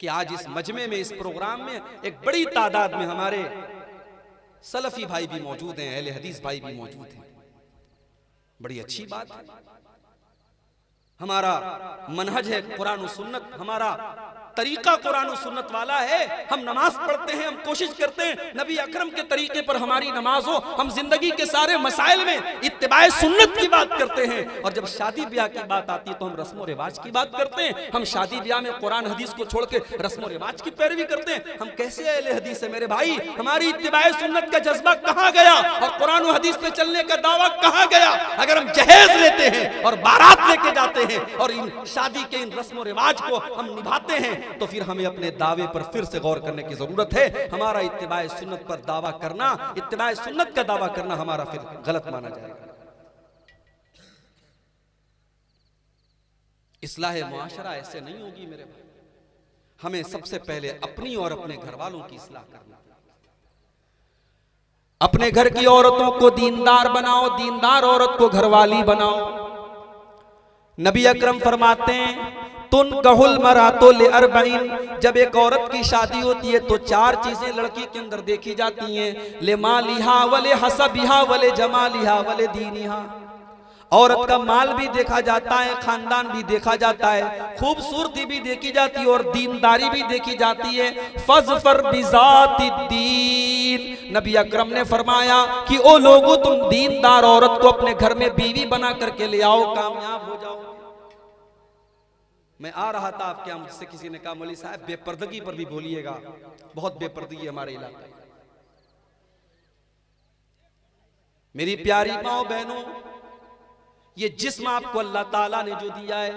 कि आज इस मजमे में, इस प्रोग्राम में एक बड़ी तादाद में हमारे सलफी भाई भी मौजूद हैं, अहले हदीस भाई भी मौजूद हैं। बड़ी अच्छी बात है। हमारा मनहज है कुरान और सुन्नत, हमारा तरीका कुरान और सुन्नत वाला है। हम नमाज पढ़ते हैं, हम कोशिश करते हैं नबी अकरम के तरीके पर हमारी नमाज हो। हम जिंदगी के सारे मसाइल में इत्तिबाए सुन्नत की बात करते हैं, और जब शादी ब्याह की बात आती है तो हम रस्म रिवाज की बात करते हैं। हम शादी ब्याह में कुरान हदीस को छोड़ के रस्म रिवाज की पैरवी करते हैं। हम कैसे अहले हदीस है मेरे भाई? हमारी इत्तिबाए सुन्नत का जज्बा कहाँ गया और कुरान और हदीस पे चलने का दावा कहाँ गया? अगर हम जहेज लेते हैं और बारात लेके जाते हैं और इन शादी के इन रस्म रिवाज को हम निभाते हैं, तो फिर हमें अपने दावे पर फिर से गौर करने की जरूरत है। हमारा इत्तिबाए सुन्नत पर दावा करना, इत्तिबाए सुन्नत का दावा करना हमारा फिर गलत माना जाएगा। इस्लाह मुआशरा ऐसे नहीं होगी मेरे भाई। हमें सबसे पहले अपनी और अपने घर वालों की इस्लाह करना। अपने घर की औरतों को दीनदार बनाओ, दीनदार औरत को घरवाली बनाओ। नबी अकरम फरमाते हैं तुन कहुल मरातो ले अरबईन, जब एक औरत की शादी होती है तो 4 चीजें लड़की के अंदर देखी जाती हैं। ले मालिहा वले हसबिहा वले जमालिहा वले दीनिहा। औरत का माल भी देखा जाता है, खानदान भी देखा जाता है, खूबसूरती भी देखी जाती है और दीनदारी भी देखी जाती है। फज़फर बिज़ाति दीन, नबी अकरम ने फरमाया कि ओ लोगों तुम दीनदार औरत को अपने घर में बीवी बना करके ले आओ, कामयाब हो जाओ। मैं आ रहा था आपके यहाँ, मुझसे किसी ने कहा मौलवी साहब बेपर्दगी पर भी बोलिएगा, बहुत बेपर्दगी है हमारे इलाके में। मेरी प्यारी माओ बहनों, ये जिस्म आपको अल्लाह ताला ने जो दिया है,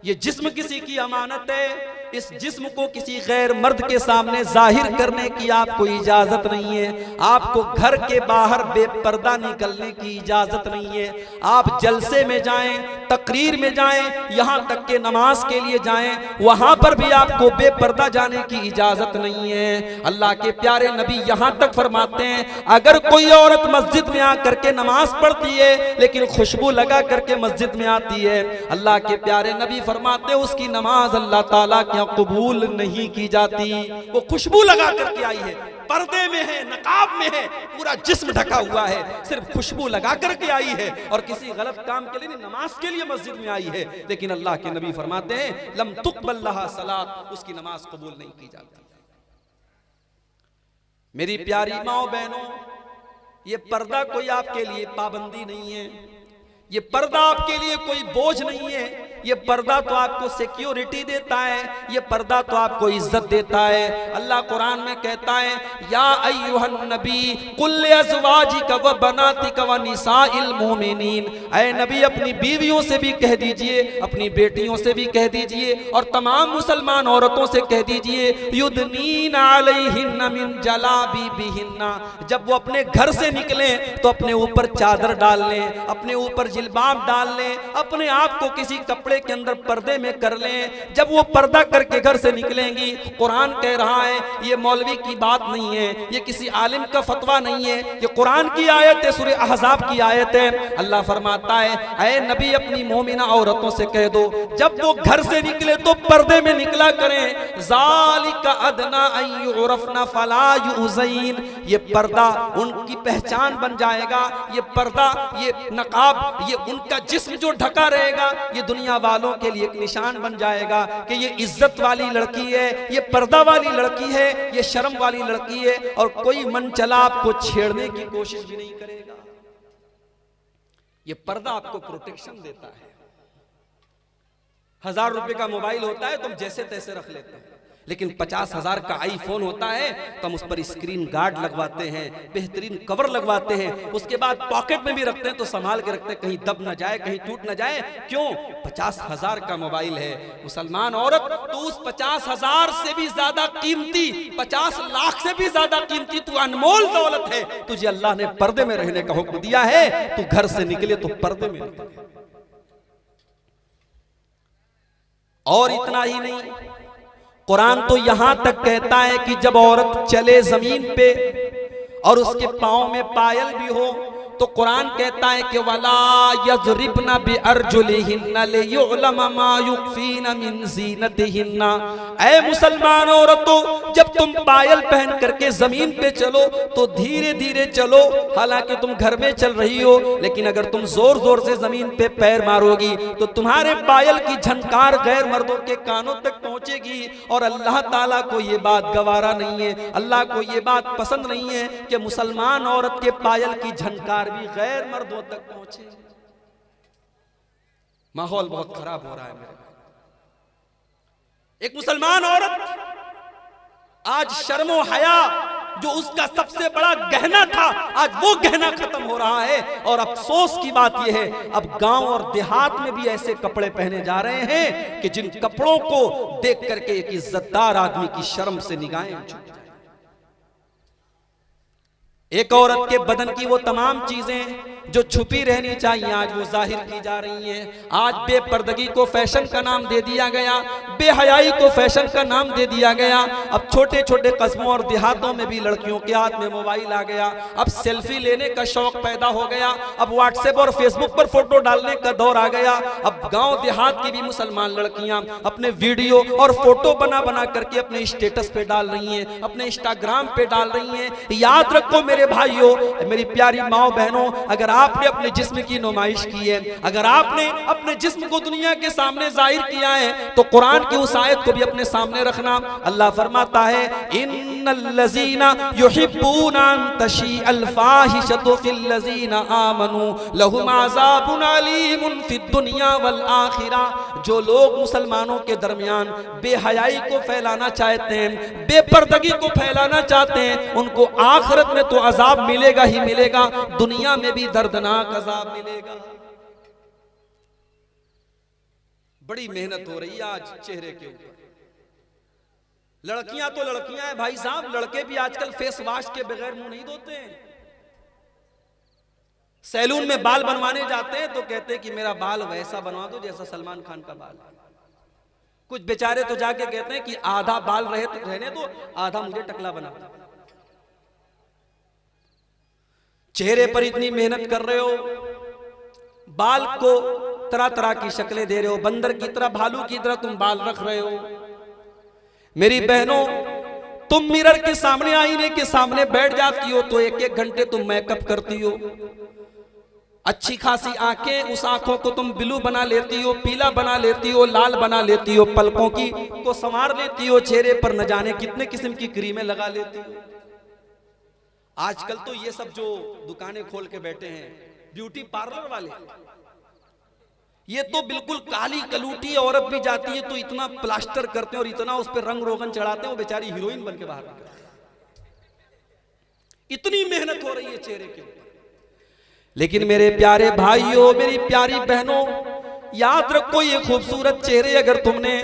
ये जिस्म किसी की अमानत है। इस जिस्म को किसी गैर मर्द के सामने जाहिर करने की आपको इजाजत नहीं है। आपको घर के बाहर बेपर्दा निकलने की इजाजत नहीं है। आप जलसे में जाएं, तकरीर में जाएं, यहां तक के नमाज के लिए जाएं, वहां पर भी आपको बेपर्दा जाने की इजाजत नहीं है। अल्लाह के प्यारे नबी यहां तक फरमाते हैं अगर कोई औरत मस्जिद में आकर के नमाज पढ़ती है लेकिन खुशबू लगा करके मस्जिद में आती है, अल्लाह के प्यारे नबी फरमाते हैं उसकी नमाज अल्लाह ताला के कबूल नहीं की जाती। वो खुशबू लगा करके आई है, पर्दे में है, नकाब में है, पूरा जिस्म ढका हुआ है, सिर्फ खुशबू लगा करके आई है और किसी गलत काम के लिए नहीं, नमाज के लिए मस्जिद में आई है। लेकिन अल्लाह के नबी फरमाते हैं लम तुक़बल लहा सलात, उसकी नमाज कबूल नहीं की जाती। मेरी प्यारी माओ बहनों, ये पर्दा कोई आपके लिए पाबंदी नहीं है, ये पर्दा आपके लिए कोई बोझ नहीं है। ये पर्दा तो आपको सिक्योरिटी देता है, ये पर्दा तो आपको इज्जत देता है। अल्लाह कुरान में कहता है या अय्युहन नबी कुल अज़वाजिका व बनातिका व निसाइल मोमिनीन, ऐ नबी अपनी बीवियों से भी कह दीजिए, अपनी बेटियों से भी कह दीजिए और तमाम मुसलमान औरतों से कह दीजिए युदनीन अलैहिन्ना मिन जलाबिबिहिन्ना, जब वो अपने घर से निकलें तो अपने ऊपर चादर डाल लें, अपने ऊपर जिल्बाब डाल लें, अपने आप को किसी कपड़े के अंदर पर्दे में कर लें। जब वो पर्दा करके घर से निकलेंगी, कुरान कह रहा है, ये मौलवी की बात नहीं है, ये किसी आलिम का फतवा नहीं है, ये कुरान की आयत है, सूरह अहज़ाब की आयत है। अल्लाह फरमाता है ऐ नबी अपनी मोमिना औरतों से कह दो जब वो घर से निकले तो पर्दे में निकला करें। ज़ालिका अदना अन युरफ़ना फला युज़ैन, ये पर्दा उनकी पहचान बन जाएगा, ये पर्दा, ये नकाब, ये उनका जिस्म जो ढका रहेगा, ये दुनिया वालों के लिए एक निशान बन जाएगा कि ये इज्जत वाली लड़की है, ये पर्दा वाली लड़की है, ये शर्म वाली लड़की है, और कोई मन चला आपको छेड़ने की कोशिश भी नहीं करेगा। ये पर्दा आपको प्रोटेक्शन देता है। 1000 रुपए का मोबाइल होता है, तुम जैसे तैसे रख लेते हैं, लेकिन 50,000 का आईफोन होता है तो हम उस पर स्क्रीन गार्ड लगवाते हैं, बेहतरीन कवर लगवाते हैं, उसके बाद पॉकेट में भी रखते हैं तो संभाल के रखते हैं, कहीं दब ना जाए, कहीं टूट ना जाए। क्यों? 50,000 का मोबाइल है। मुसलमान औरत तो उस 50,000 से भी ज्यादा कीमती, 50 लाख से भी ज्यादा कीमती, तू अनमोल दौलत है, तुझे अल्लाह ने पर्दे में रहने का हुक्म दिया है। तू घर से निकले तो पर्दे में निकले। और इतना ही नहीं, कुरान तो यहां तक कहता है कि जब औरत चले जमीन पे और उसके पांव में पायल भी हो तो कुरान कहता है कि वला यज़रिबना बिअरजुलिहिन्ना लियुअलम मा युखफीना मिन ज़ीनतिहिन्ना। ऐ मुसलमान औरतों, जब तुम पायल पहन करके जमीन पे चलो तो धीरे धीरे चलो, हालांकि तुम घर में चल रही हो, लेकिन अगर तुम जोर जोर से जमीन पे पैर मारोगी तो तुम्हारे पायल की झनकार गैर मर्दों के कानों तक पहुंचेगी। और अल्लाह ताला को ये बात गवारा नहीं है, अल्लाह को ये बात पसंद नहीं है कि मुसलमान औरत के पायल की झनकार भी गैर मर्दों तक पहुंचे। माहौल बहुत खराब हो रहा है मेरे भाई। एक मुसलमान औरत आज शर्मो हया जो उसका सबसे बड़ा गहना था, आज वो गहना खत्म हो रहा है। और अफसोस की बात यह है, अब गांव और देहात में भी ऐसे कपड़े पहने जा रहे हैं कि जिन कपड़ों को देख करके एक इज्जतदार आदमी की शर्म से निगाहें झुक जाएं। एक औरत के बदन की वो तमाम चीजें जो छुपी रहनी चाहिए आज वो जाहिर की जा रही हैं। आज बेपर्दगी को फैशन का नाम दे दिया गया, बेहयाई को फैशन का नाम दे दिया गया। अब छोटे छोटे कस्बों और देहातों में भी लड़कियों के हाथ में मोबाइल आ गया। अब सेल्फी लेने का शौक पैदा हो गया, अब व्हाट्सएप और फेसबुक पर फोटो डालने का दौर आ गया। अब गांव देहात की भी मुसलमान लड़कियां अपने वीडियो और फोटो बना बना करके अपने स्टेटस पे डाल रही हैं, अपने इंस्टाग्राम पे डाल रही हैं। याद रखो मेरे भाइयों, मेरी प्यारी माओ बहनों, अगर आपने अपने जिस्म की नुमाइश की है, अगर आपने अपने जिस्म को दुनिया के सामने जाहिर किया है, तो कुरान की उस आयत को भी अपने सामने रखना। अल्लाह फरमाता है, इन्नल्लज़ीना युहिब्बूना अन तशीअल फाहिशतु फिल्लज़ीना आमनू लहुम अज़ाबुन अलीमुन फिद दुनिया वल आखिरह। जो लोग मुसलमानों के दरमियान बेहयाई को फैलाना चाहते हैं, बेपर्दगी को फैलाना चाहते हैं, उनको आखिरत में तो अजाब मिलेगा ही मिलेगा, दुनिया में भी दर्दनाक अजाब मिलेगा। बड़ी मेहनत हो रही है आज चेहरे के ऊपर। लड़कियां तो लड़कियां हैं भाई साहब, लड़के भी आजकल फेस वॉश के बगैर मुंह नहीं धोते हैं। सैलून में बाल बनवाने जाते हैं तो कहते हैं कि मेरा बाल वैसा बनवा दो जैसा सलमान खान का बाल है। कुछ बेचारे तो जाके कहते हैं कि आधा बाल रहने दो, आधा मुझे टकला बना दो। चेहरे पर इतनी मेहनत कर रहे हो, बाल को तरह तरह की शक्लें दे रहे हो, बंदर की तरह भालू की तरह तुम बाल रख रहे हो। मेरी बहनों, तुम मिरर के सामने, आईने के सामने बैठ जाती हो तो एक एक घंटे तुम मेकअप करती हो। अच्छी खासी आंखें, उस आंखों को तुम ब्लू बना लेती हो, पीला बना लेती हो, लाल बना लेती हो, पलकों की को संवार लेती हो, चेहरे पर न जाने कितने किस्म की क्रीमें लगा लेती हो। आजकल तो ये सब जो दुकानें खोल के बैठे हैं ब्यूटी पार्लर वाले, ये तो बिल्कुल काली कलूटी औरत भी जाती है तो इतना प्लास्टर करते हैं और इतना उस पर रंग रोगन चढ़ाते हैं, वो बेचारी हीरोइन बन के बाहर निकलती है। इतनी मेहनत हो रही है चेहरे के ऊपर। लेकिन मेरे प्यारे भाइयों, मेरी प्यारी बहनों, याद रखो, ये खूबसूरत चेहरे अगर तुमने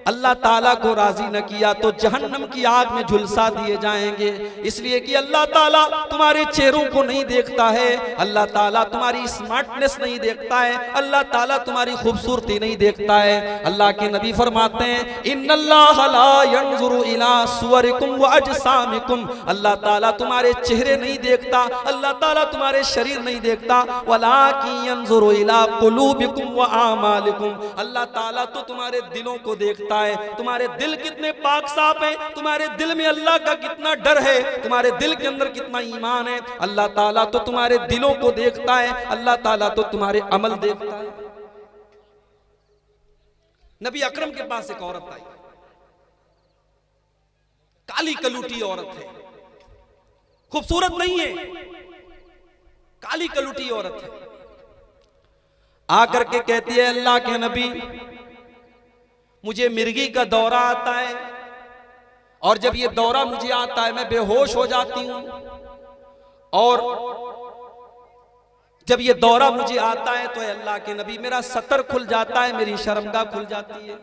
अल्लाह ताला को राजी न किया तो जहन्नम की आग में झुलसा दिए जाएंगे। इसलिए कि अल्लाह ताला तुम्हारे चेहरों को नहीं देखता है, अल्लाह ताला तुम्हारी स्मार्टनेस नहीं देखता है, अल्लाह ताला तुम्हारी खूबसूरती नहीं देखता है। अल्लाह के नबी फरमाते हैं, इन्नल्लाह ला यंजुरु इला सुवरिकुम व अजसामिकुम। अल्लाह ताला तुम्हारे चेहरे नहीं देखता, अल्लाह ताला तुम्हारे शरीर नहीं देखता, वलाकिन यंजुरु इला कुलूबिकुम व आमालिकुम। अल्लाह ताला तो तुम्हारे दिलों को देखता है, तुम्हारे दिल कितने पाक साफ हैं, तुम्हारे दिल में अल्लाह का कितना डर है, तुम्हारे दिल के अंदर कितना ईमान है। अल्लाह ताला तो तुम्हारे दिलों को देखता है, अल्लाह ताला तो तुम्हारे अमल देखता है। नबी अकरम के पास एक औरत आई, काली कलूटी औरत है, खूबसूरत नहीं है, काली कलूटी औरत है। आकर के कहती है, अल्लाह के नबी, मुझे मिर्गी का दौरा आता है और जब ये दौरा मुझे आता है मैं बेहोश हो जाती हूं, और जब ये दौरा मुझे आता है तो अल्लाह के नबी मेरा सतर खुल जाता है, मेरी शर्मगाह खुल जाती है।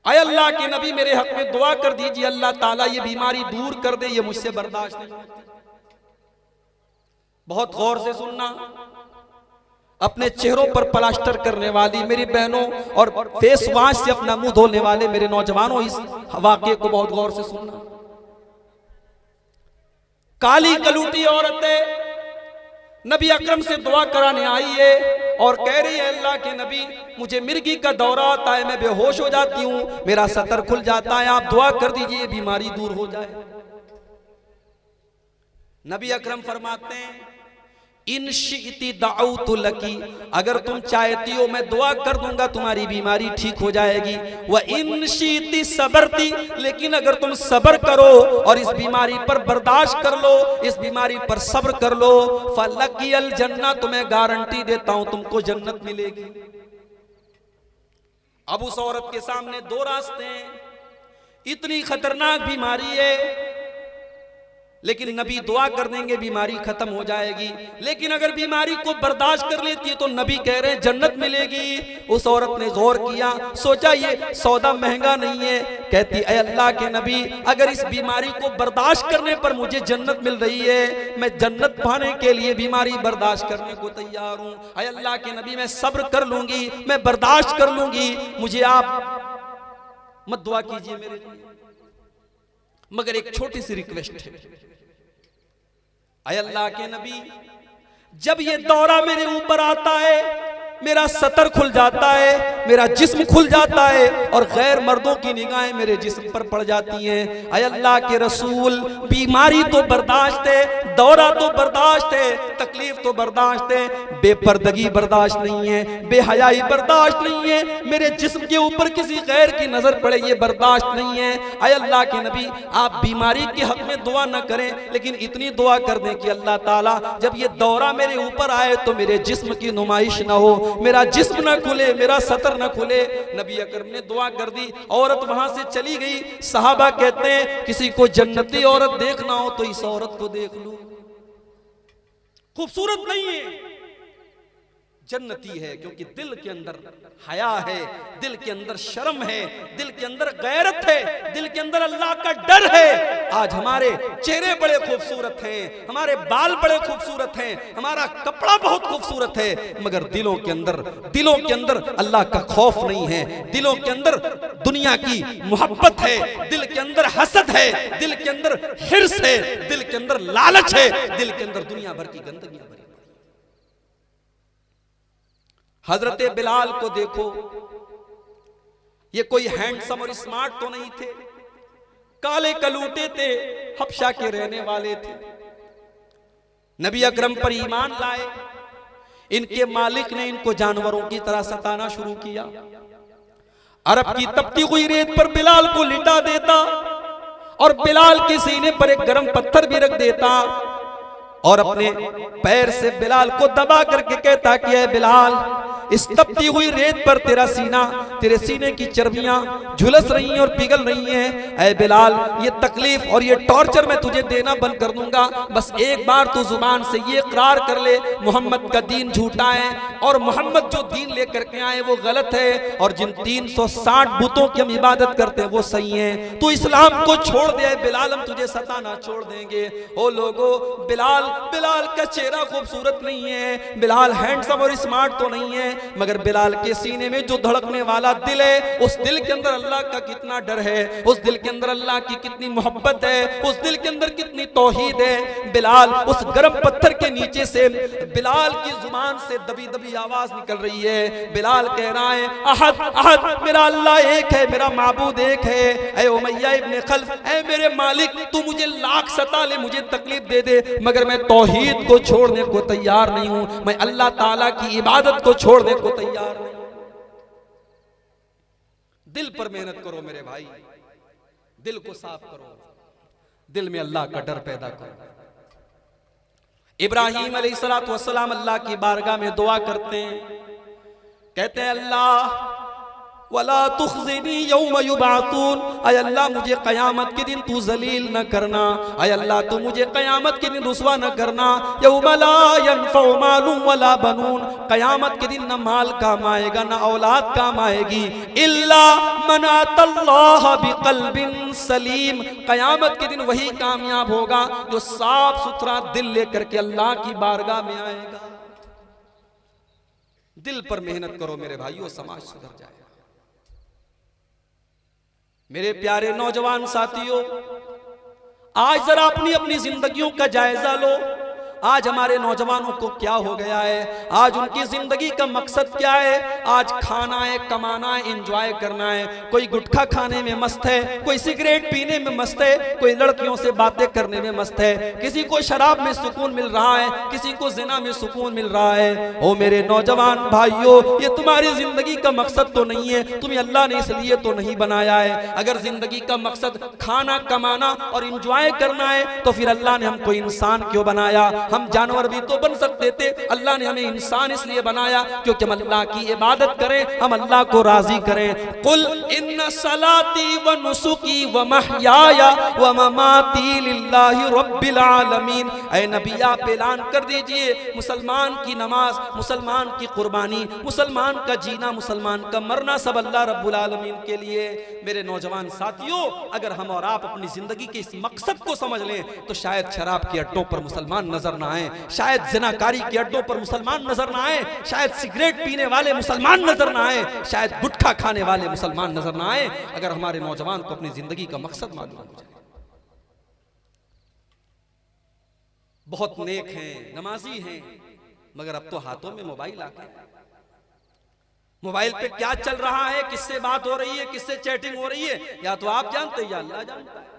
अय अल्लाह के नबी, मेरे हक में दुआ कर दीजिए, अल्लाह ताला ये बीमारी दूर कर दे, ये मुझसे बर्दाश्त नहीं होती। बहुत गौर से सुनना, अपने चेहरों पर प्लास्टर करने वाली मेरी बहनों और फेस वॉश से अपना मुंह धोने वाले मेरे नौजवानों, इस वाकये को बहुत गौर से सुनना। काली कलूटी औरतें नबी अकरम से दुआ कराने आई है और कह रही है अल्लाह के नबी मुझे मिर्गी का दौरा आता है, मैं बेहोश हो जाती हूँ, मेरा सतर खुल जाता है, आप दुआ कर दीजिए ये बीमारी दूर हो जाए। नबी अकरम फरमाते हैं इन शिअति दअउतु लकी, अगर तुम चाहती हो मैं दुआ कर दूंगा तुम्हारी बीमारी ठीक हो जाएगी। व इन शिअति सबरती, लेकिन अगर तुम सब्र करो और इस बीमारी पर बर्दाश्त कर लो, इस बीमारी पर सब्र कर लो, फलकियल जन्नह, तुम्हें गारंटी देता हूं तुमको जन्नत मिलेगी। अब उस औरत के सामने दो रास्ते हैं, इतनी खतरनाक बीमारी है, लेकिन नबी दुआ कर देंगे बीमारी खत्म हो जाएगी। लेकिन अगर बीमारी को बर्दाश्त कर लेती है तो नबी कह रहे हैं जन्नत मिलेगी। उस औरत ने गौर किया, सोचा ये सौदा महंगा नहीं है, कहती ऐ अल्लाह के नबी अगर इस बीमारी को बर्दाश्त करने पर मुझे जन्नत मिल रही है, मैं जन्नत पाने के लिए बीमारी बर्दाश्त करने को तैयार हूं। ऐ अल्लाह के नबी मैं सब्र कर लूंगी, मैं बर्दाश्त कर लूंगी, मुझे आप मत दुआ कीजिए मेरे लिए, मगर एक छोटी सी रिक्वेस्ट है। ऐ अल्लाह के नबी जब ये दौरा मेरे ऊपर आता है, मेरा सतर खुल जाता है, मेरा जिस्म खुल जाता है और गैर मर्दों की निगाहें मेरे जिस्म पर पड़ जाती हैं। ऐ अल्लाह के रसूल बीमारी तो बर्दाश्त है, दौरा तो बर्दाश्त है, तकलीफ तो बर्दाश्त है, बेपर्दगी बर्दाश्त नहीं है, बेहयाई बर्दाश्त नहीं है, मेरे जिस्म के ऊपर किसी गैर की नजर पड़े ये बर्दाश्त नहीं है। ऐ अल्लाह के नबी आप बीमारी के हक में दुआ न करें, लेकिन इतनी दुआ कर दें कि अल्लाह ताला जब ये दौरा मेरे ऊपर आए तो मेरे जिस्म की नुमाइश ना हो, मेरा जिस्म ना खुले, मेरा सतर ना खुले। नबी अकरम ने दुआ कर दी, औरत वहां से चली गई। सहाबा कहते हैं किसी को जन्नती औरत देखना हो तो इस औरत को देख लो, खूबसूरत नहीं है, जन्नती है, क्योंकि दिल के अंदर हया है, दिल के अंदर शर्म है, दिल के अंदर गैरत है, दिल के अंदर अल्लाह का डर है। आज हमारे चेहरे बड़े खूबसूरत हैं, हमारे बाल बड़े खूबसूरत हैं, हमारा कपड़ा बहुत खूबसूरत है, मगर दिलों के अंदर अल्लाह का खौफ नहीं है, दिलों के अंदर दुनिया की मोहब्बत है, दिल के अंदर हसद है, दिल के अंदर हिर्स है, दिल के अंदर लालच है, दिल के अंदर दुनिया भर की गंदगियां भरी। हजरत बिलाल को देखो, ये कोई हैंडसम और स्मार्ट तो नहीं थे, काले कलूटे थे, हबशा के रहने वाले थे, नबी अकरम पर ईमान लाए। इनके मालिक ने इनको जानवरों की तरह सताना शुरू किया। अरब की तपती हुई रेत पर बिलाल को लिटा देता और बिलाल के सीने पर एक गर्म पत्थर भी रख देता और अपने पैर से बिलाल को दबा करके कहता कि ऐ बिलाल इस तपती हुई रेत पर तेरे सीने की चर्बियां झुलस रही हैं और पिघल रही हैं। ऐ बिलाल ये तकलीफ और ये टॉर्चर मैं तुझे देना बंद कर दूंगा, बस एक बार तू जुबान से ये इकरार कर ले मोहम्मद का दीन झूठा है और मोहम्मद जो दीन लेकर के आए वो गलत है और जिन 360 बुतों की हम इबादत करते हैं वो सही है। तू इस्लाम को छोड़ दे बिलाल, हम तुझे सताना छोड़ देंगे। ओ लोगो, बिलाल का चेहरा खूबसूरत नहीं है, बिलाल हैंडसम और स्मार्ट तो नहीं है, मगर बिलाल के सीने में जो धड़कने वाला दिल है, उस दिल के अंदर अल्लाह का कितना डर है, उस दिल के अंदर अल्लाह की कितनी मोहब्बत है, उस दिल के अंदर कितनी तौहीद है। बिलाल उस गर्म पत्थर के नीचे से बिलाल की जुबान से दबी दबी आवाज निकल रही है। बिलाल कह रहा है अहद अहद, मेरा अल्लाह एक है, मेरा माबूद एक है। ऐ उमैया इब्ने खल्फ, ऐ मेरे मालिक तू मुझे लाख सता ले, मुझे तकलीफ दे दे, मगर मैं तौहीद को छोड़ने को तैयार नहीं हूं, मैं अल्लाह ताला की इबादत को छोड़ने को तैयार नहीं। दिल पर मेहनत करो मेरे भाई, दिल को साफ करो, दिल में अल्लाह का डर पैदा करो। इब्राहीम अलैहिस्सलातु वस्सलाम अल्लाह की बारगाह में दुआ करते हैं, कहते हैं अल्लाह वला तुखज़िनी यौम युबअतून, ऐ अल्लाह मुझे क़यामत के दिन तू जलील न करना, ऐ अल्लाह तू मुझे क़यामत के दिन रुसवा न करना। यौम ला यनफ़उ मालुन वला बनून, क़यामत के दिन न माल काम आएगा न औलाद काम आएगी, इल्ला मन अतल्लाह बिक़ल्बिन सलीम, क़यामत के दिन वही कामयाब होगा जो साफ सुथरा दिल लेकर के अल्लाह की बारगाह में आएगा। दिल पर मेहनत करो मेरे भाइयों, समाज सुधर जाएगा। मेरे प्यारे नौजवान साथियों, आज जरा अपनी अपनी जिंदगियों का जायजा लो। आज हमारे नौजवानों को क्या हो गया है, आज उनकी जिंदगी का मकसद क्या है, आज खाना है, कमाना है, एंजॉय करना है। कोई गुटखा खाने में मस्त है, कोई सिगरेट पीने में मस्त है, कोई लड़कियों से बातें करने में मस्त है, किसी को शराब में सुकून मिल रहा है, किसी को जिना में सुकून मिल रहा है। ओ मेरे नौजवान भाइयों, ये तुम्हारी जिंदगी का मकसद तो नहीं है, तुम्हें अल्लाह ने इसलिए तो नहीं बनाया है। अगर जिंदगी का मकसद खाना, कमाना और एंजॉय करना है तो फिर अल्लाह ने हमको इंसान क्यों बनाया? हम जानवर भी तो बन सकते थे, अल्लाह ने हमें इंसान इसलिए बनाया क्योंकि हम अल्लाह की इबादत करें, हम अल्लाह को राजी करें। कुल इन्ना सलाती व नुसुकी व महयाया व ममाती लिल्लाहि रब्बिल आलमीन। ऐ नबी आप ऐलान कर दीजिए, मुसलमान की नमाज, मुसलमान की कुर्बानी, मुसलमान का जीना, मुसलमान का मरना सब अल्लाह रब्बुल आलमीन के लिए। मेरे नौजवान साथियों, अगर हम और आप अपनी जिंदगी के इस मकसद को समझ लें तो शायद शराब के अड्डों पर मुसलमान नजर ना आए, शायद जिनाकारी के अड्डों पर मुसलमान नजर ना आए, शायद सिगरेट पीने वाले मुसलमान नजर ना आए, शायद गुटखा खाने वाले मुसलमान नजर ना आए, अगर हमारे नौजवान को अपनी जिंदगी का मकसद मालूम हो जाए। बहुत नेक हैं, नमाजी हैं, मगर अब तो हाथों में मोबाइल आ गया। मोबाइल पे क्या चल रहा है, किससे बात हो रही है, किससे चैटिंग हो रही है, या तो आप जानते हैं या अल्लाह जानता है।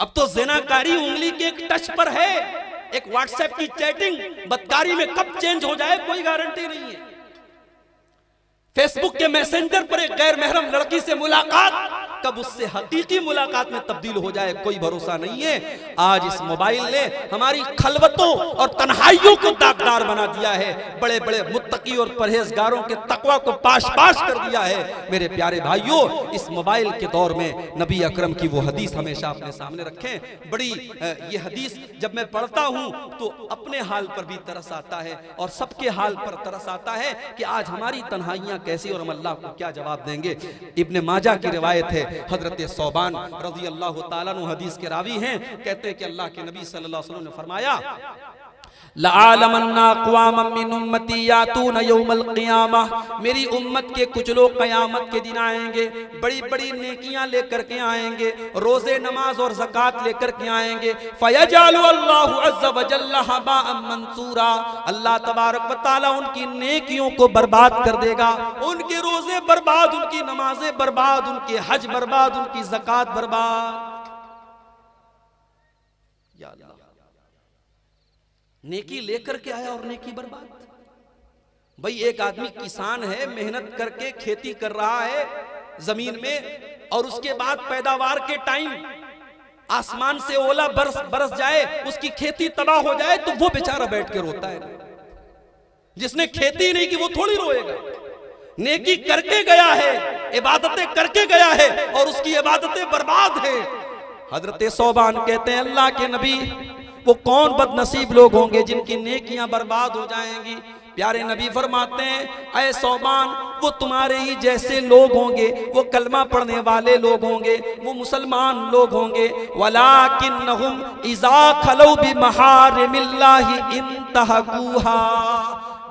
अब तो ज़िनाकारी उंगली के एक टच पर है। एक व्हाट्सएप की चैटिंग बदकारी में कब चेंज हो जाए कोई गारंटी नहीं है। फेसबुक के मैसेंजर पर एक गैर महरम लड़की से मुलाकात कब उससे हकीकी मुलाकात में तब्दील हो जाए कोई भरोसा नहीं है। आज इस मोबाइल ने हमारी खलवतों और तन्हाइयों को दागदार बना दिया है, बड़े बड़े मुत्तकी और परहेजगारों के तकवा को पाश पाश कर दिया है। मेरे प्यारे भाइयों, इस मोबाइल के दौर में नबी अकरम की वो हदीस हमेशा अपने सामने रखें। बड़ी ये हदीस जब मैं पढ़ता हूं तो अपने हाल पर भी तरस आता है और सबके हाल पर तरस आता है कि आज हमारी तन्हाइयां कैसी और हम अल्लाह को क्या जवाब देंगे। इब्ने माजा की रिवायत है, हजरत सौबान रज़ी अल्लाह ताला अन्हु हदीस के रावी हैं, कहते हैं कि अल्लाह के नबी सल्लल्लाहु अलैहि वसल्लम ने फरमाया, लआलमन्ना अक़वामम मिन उम्मती यातून यौमल क़ियामह, मेरी उम्मत के कुछ लोग क़यामत के दिन आएंगे, बड़ी बड़ी नेकियां लेकर के आएंगे, रोजे नमाज और ज़कात लेकर के आएंगे। फ़यजअलु अल्लाहु अज़्ज़ा व जल्ला हबाअम मंसूरा, अल्लाह तबारक व तआला उनकी नेकियों को बर्बाद कर देगा। उनके रोजे बर्बाद, उनकी नमाजें बर्बाद, उनके हज बर्बाद, उनकी ज़कात बर्बाद। या अल्लाह, नेकी लेकर के आया और नेकी बर्बाद। भाई एक आदमी किसान है, मेहनत करके खेती कर रहा है जमीन में, और उसके बाद पैदावार के टाइम आसमान से ओला बरस जाए, उसकी खेती तबाह हो जाए, तो वो बेचारा बैठ के रोता है। जिसने खेती नहीं की वो थोड़ी रोएगा। नेकी करके गया है, इबादतें करके गया है और उसकी इबादतें बर्बाद है। हजरत सौबान कहते हैं, अल्लाह के नबी, वो कौन बदनसीब लोग होंगे जिनकी नेकियां बर्बाद हो जाएंगी। प्यारे नबी फरमाते हैं, ऐ सौबान, वो तुम्हारे ही जैसे लोग होंगे, वो कलमा पढ़ने वाले लोग होंगे, वो मुसलमान लोग होंगे। वलाकिन्नहुम इज़ा खलौ बिमहारिमिल्लाहि इंतहकूहा,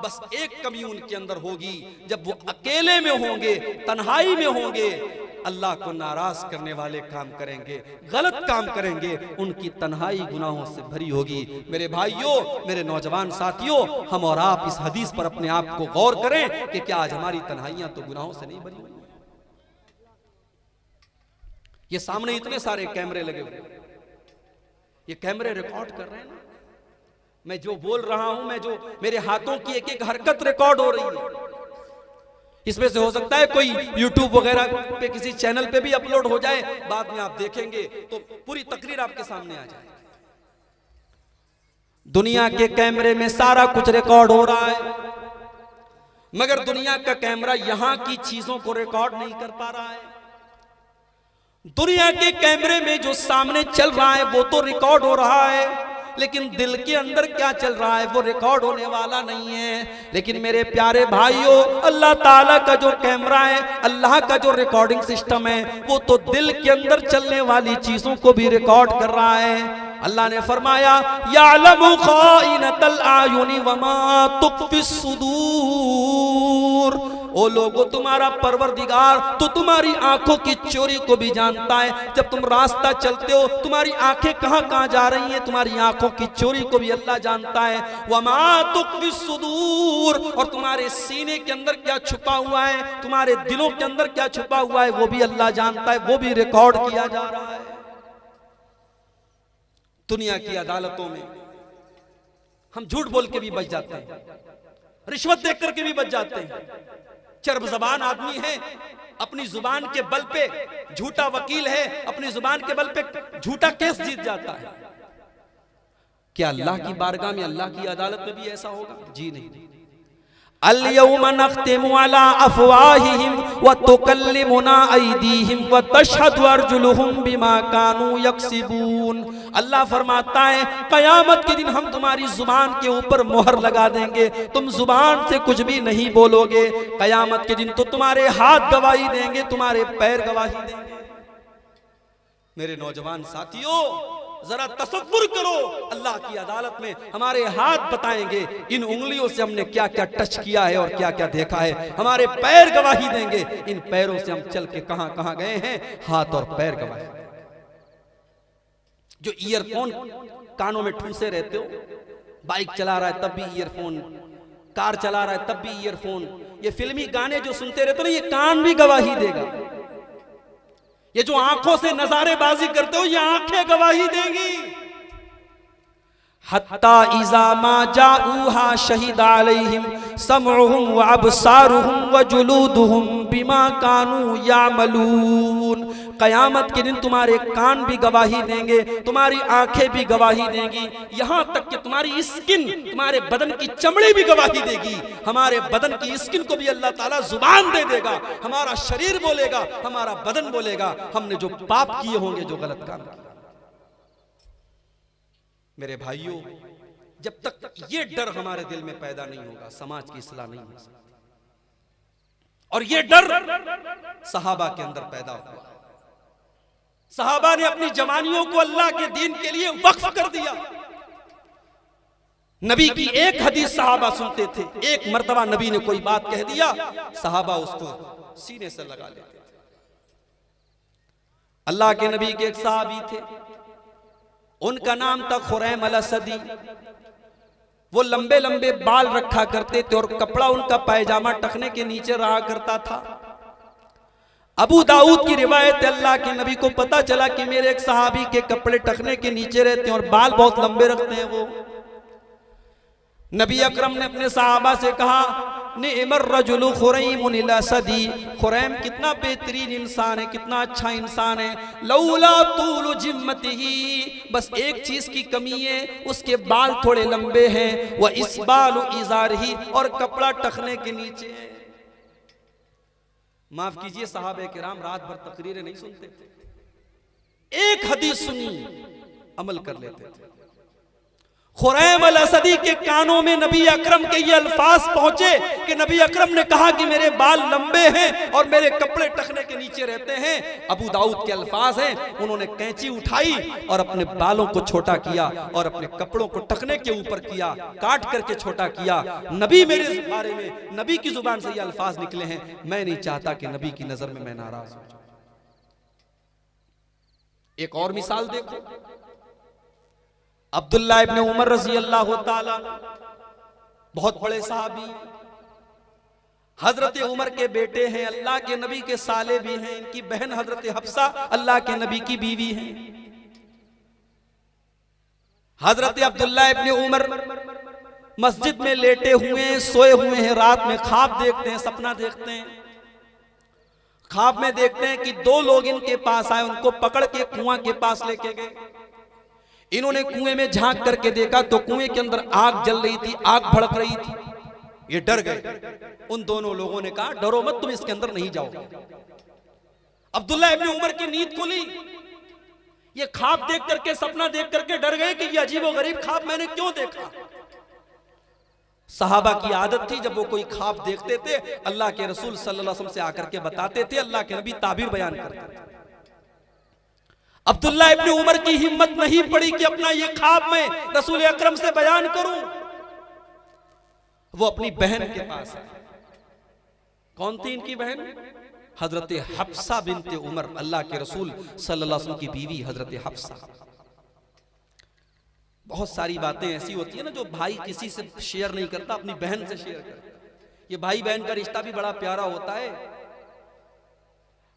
बस एक कमी उनके अंदर होगी, जब वो अकेले में होंगे, तन्हाई में होंगे, अल्लाह को नाराज करने वाले काम करेंगे, गलत काम करेंगे, उनकी तन्हाई गुनाहों से भरी होगी। मेरे भाइयों, मेरे नौजवान साथियों, हम और आप इस हदीस पर अपने आप को गौर करें कि क्या आज हमारी तन्हाइयां तो गुनाहों से नहीं भरी हुई। ये सामने इतने सारे कैमरे लगे हुए, ये कैमरे रिकॉर्ड कर रहे हैं ना, मैं जो बोल रहा हूं, मैं जो मेरे हाथों की एक एक हरकत रिकॉर्ड हो रही है। इसमें से हो सकता है कोई YouTube वगैरह पे किसी चैनल पे भी अपलोड हो जाए, बाद में आप देखेंगे तो पूरी तकरीर आपके सामने आ जाए। दुनिया के कैमरे में सारा कुछ रिकॉर्ड हो रहा है, मगर दुनिया का कैमरा यहां की चीजों को रिकॉर्ड नहीं कर पा रहा है। दुनिया के कैमरे में जो सामने चल रहा है वो तो रिकॉर्ड हो रहा है, लेकिन दिल के अंदर क्या चल रहा है वो रिकॉर्ड होने वाला नहीं है। लेकिन मेरे प्यारे भाइयों, अल्लाह ताला का जो कैमरा है, अल्लाह का जो रिकॉर्डिंग सिस्टम है, वो तो दिल के अंदर चलने वाली चीजों को भी रिकॉर्ड कर रहा है। अल्लाह ने फरमाया, यालमु खाइनतल आयुनि वमा तुख्फिस सुदूर, ओ लोगों, तुम्हारा परवरदिगार तो तुम्हारी आंखों की चोरी को भी जानता है। जब तुम रास्ता चलते हो तुम्हारी आंखें कहां कहां जा रही हैं, तुम्हारी आंखों की चोरी को भी अल्लाह जानता है। वमा तुख्फी सुदूर, और तुम्हारे सीने के अंदर क्या छुपा हुआ है, तुम्हारे दिलों के अंदर क्या छुपा हुआ है वो भी अल्लाह जानता है, वो भी रिकॉर्ड किया जा रहा है। दुनिया की अदालतों में हम झूठ बोल के भी बच जाते हैं, रिश्वत देख करके भी बच जाते हैं। चर्ब जबान आदमी है, अपनी जुबान के बल पे झूठा वकील है, अपनी जुबान के बल पे झूठा केस जीत जाता है। क्या अल्लाह की बारगाह में, अल्लाह की अदालत में भी ऐसा होगा? जी नहीं। अल-यौम नख्तिमु अला अफ़वाहिहिम व तुकल्लिमुना अयदीहिम व तशहदु अर्जुलुहुम बिमा कानू यक्सिबून। अल्लाह फरमाता है कयामत के दिन हम तुम्हारी जुबान के ऊपर मोहर लगा देंगे, तुम जुबान से कुछ भी नहीं बोलोगे। कयामत के दिन तो तुम्हारे हाथ गवाही देंगे, तुम्हारे पैर गवाही देंगे। मेरे नौजवान साथियों, जरा तसव्वुर करो, अल्लाह की अदालत में हमारे हाथ बताएंगे इन उंगलियों से हमने क्या क्या टच किया है और क्या क्या देखा है। हमारे पैर गवाही देंगे इन पैरों से हम चल के कहां कहां गए हैं, हाथ और पैर गवाही। जो ईयरफोन कानों में ठूसे रहते हो, बाइक चला रहा है तब भी ईयरफोन, कार चला रहा है तब भी ईयरफोन, ये फिल्मी गाने जो सुनते रहते हो ना, ये कान भी गवाही देगा। ये जो आंखों से नजारेबाजी करते हो, ये आंखें गवाही देंगी। हत्ता इज़ा मा जाऊहा शहीदा अलैहिम समउहुम व अबसारुहुम व जुलूदुहुम बिमा कानू यामलून। कयामत के दिन तुम्हारे कान भी गवाही देंगे, तुम्हारी आंखें भी गवाही देंगी, यहां तक कि तुम्हारी स्किन, तुम्हारे बदन की चमड़ी भी गवाही देगी। हमारे बदन की स्किन को भी अल्लाह ताला जुबान दे देगा, हमारा शरीर बोलेगा, हमारा बदन बोलेगा हमने जो पाप किए होंगे, जो गलत काम किए। मेरे भाइयों, जब तक ये डर हमारे दिल में पैदा नहीं होगा, समाज की इस्लाह नहीं हो सकती। और ये डर सहाबा के अंदर पैदा हुआ। सहाबा ने अपनी जवानियों को अल्लाह के दीन के लिए वक्फ कर दिया। नबी की एक हदीस सहाबा सुनते थे, एक मर्तबा नबी ने कोई बात कह दिया, सहाबा उसको सीने से लगा लेते थे। अल्लाह के नबी के एक सहाबी थे, उनका नाम था खुरैम अल-असदी। वो लंबे लंबे बाल रखा करते थे और कपड़ा उनका पायजामा टखने के नीचे रहा करता था। अबू दाऊद की रिवायत, अल्लाह के नबी को पता चला कि मेरे एक सहाबी के कपड़े टखने के नीचे रहते हैं और बाल बहुत लंबे रखते हैं। वो नबी अकरम ने अपने सहाबा से कहा, निअमर रजुलु खुरैमुन अल-असदी, खुरैम कितना बेहतरीन इंसान है, कितना अच्छा इंसान है। लौला तूलु जिम्मतिही, बस एक चीज की कमी है, उसके बाल थोड़े लंबे हैं। व इसबालु इजारही, और कपड़ा टखने के नीचे है। माफ कीजिए, सहाबे किराम रात भर तकरीरें नहीं सुनते थे, एक हदीस सुनी अमल कर लेते थे। खुरैम अल-असदी के कानों में नबी अकरम के ये अल्फाज पहुंचे कि नबी अकरम ने कहा कि मेरे बाल लंबे हैं और मेरे कपड़े टखने के नीचे रहते हैं। अबू दाऊद के अल्फाज हैं। उन्होंने कैंची उठाई और अपने बालों को छोटा किया और अपने कपड़ों को टखने के ऊपर किया, काट करके छोटा किया। नबी मेरे बारे में, नबी की जुबान से ये अल्फाज निकले हैं, मैं नहीं चाहता कि नबी की नजर में मैं नाराज हो जाऊं। एक और मिसाल देखो, अब्दुल्ला इब्न उमर रजी अल्लाह ताला, बहुत बड़े सहाबी, हजरत उमर के बेटे हैं, अल्लाह के नबी के साले भी हैं। इनकी बहन हजरत हफ्सा अल्लाह के नबी की बीवी हैं। हजरत अब्दुल्ला इब्न उमर मस्जिद में लेटे हुए, सोए हुए हैं, रात में ख्वाब देखते हैं, सपना देखते हैं। ख्वाब में देखते हैं कि दो लोग इनके पास आए, उनको पकड़ के कुआं के पास लेके गए। इन्होंने कुएं में झांक करके देखा तो कुएं के अंदर आग जल रही थी, आग भड़क रही थी। ये डर गए। उन दोनों लोगों ने कहा, डरो मत, तुम इसके अंदर नहीं जाओ। अब्दुल्ला इब्न उमर की नींद खुली। ये ख्वाब देख करके, सपना देख करके डर गए कि ये अजीबोगरीब ख्वाब मैंने क्यों देखा। सहाबा की आदत थी, जब वो कोई ख्वाब देखते थे अल्लाह के रसूल सल्लल्लाहु अलैहि वसल्लम से आकर के बताते थे, अल्लाह के नबी ताबीर बयान करते थे। अब्दुल्ला इब्न उमर की हिम्मत नहीं पड़ी कि अपना ये ख्वाब मैं रसूल अकरम से बयान करूं। वो अपनी बहन के पास आए। कौन थी इनकी बहन? हजरत हफ्सा बिनते उमर, अल्लाह के रसूल सल्लल्लाहु अलैहि वसल्लम की बीवी हजरत हफ्सा। बहुत सारी बातें ऐसी होती है ना जो भाई किसी से शेयर नहीं करता, अपनी बहन से शेयर करता है। ये भाई बहन का रिश्ता भी बड़ा प्यारा होता है।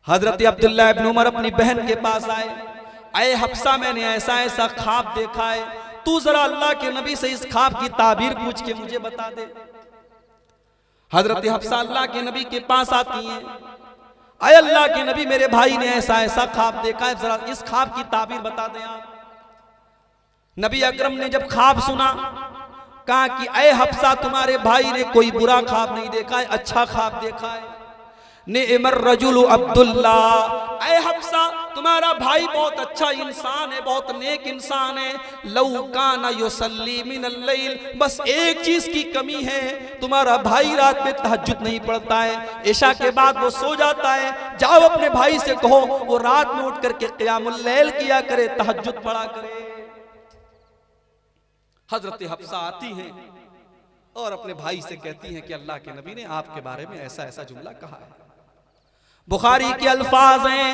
हजरत अब्दुल्लाह इब्न उमर अपनी बहन के पास आए, अय हफ्सा मैंने ऐसा ऐसा ख्वाब देखा है, तू जरा अल्लाह के नबी से इस ख्वाब की ताबीर पूछ के मुझे बता दे। हजरत हफ्सा अल्लाह के नबी के पास आती हैं, अय अल्लाह के नबी मेरे भाई ने ऐसा ऐसा ख्वाब देखा है, जरा इस ख्वाब की ताबीर बता दें आप। नबी अकरम ने जब ख्वाब सुना, कहा कि अय हफ्सा तुम्हारे भाई ने कोई बुरा ख्वाब नहीं देखा है, अच्छा ख्वाब देखा है। नेमर रजुल अब्दुल्ला, अय हफ्सा तुम्हारा भाई बहुत अच्छा इंसान है, बहुत नेक इंसान है। लौ काना युसल्ली मिनल लैल, बस एक चीज की कमी है, तुम्हारा भाई रात में तहज्जुद नहीं पढ़ता है, इशा के बाद वो सो जाता है। जाओ अपने भाई से कहो वो रात में उठ करके क़ियामुल लैल किया करे, तहज्जुद पढ़ा करे। हजरत हफ्सा आती हैं और अपने भाई से कहती हैं कि अल्लाह के नबी ने आपके बारे में ऐसा ऐसा जुमला कहा है। बुखारी के अल्फाज हैं,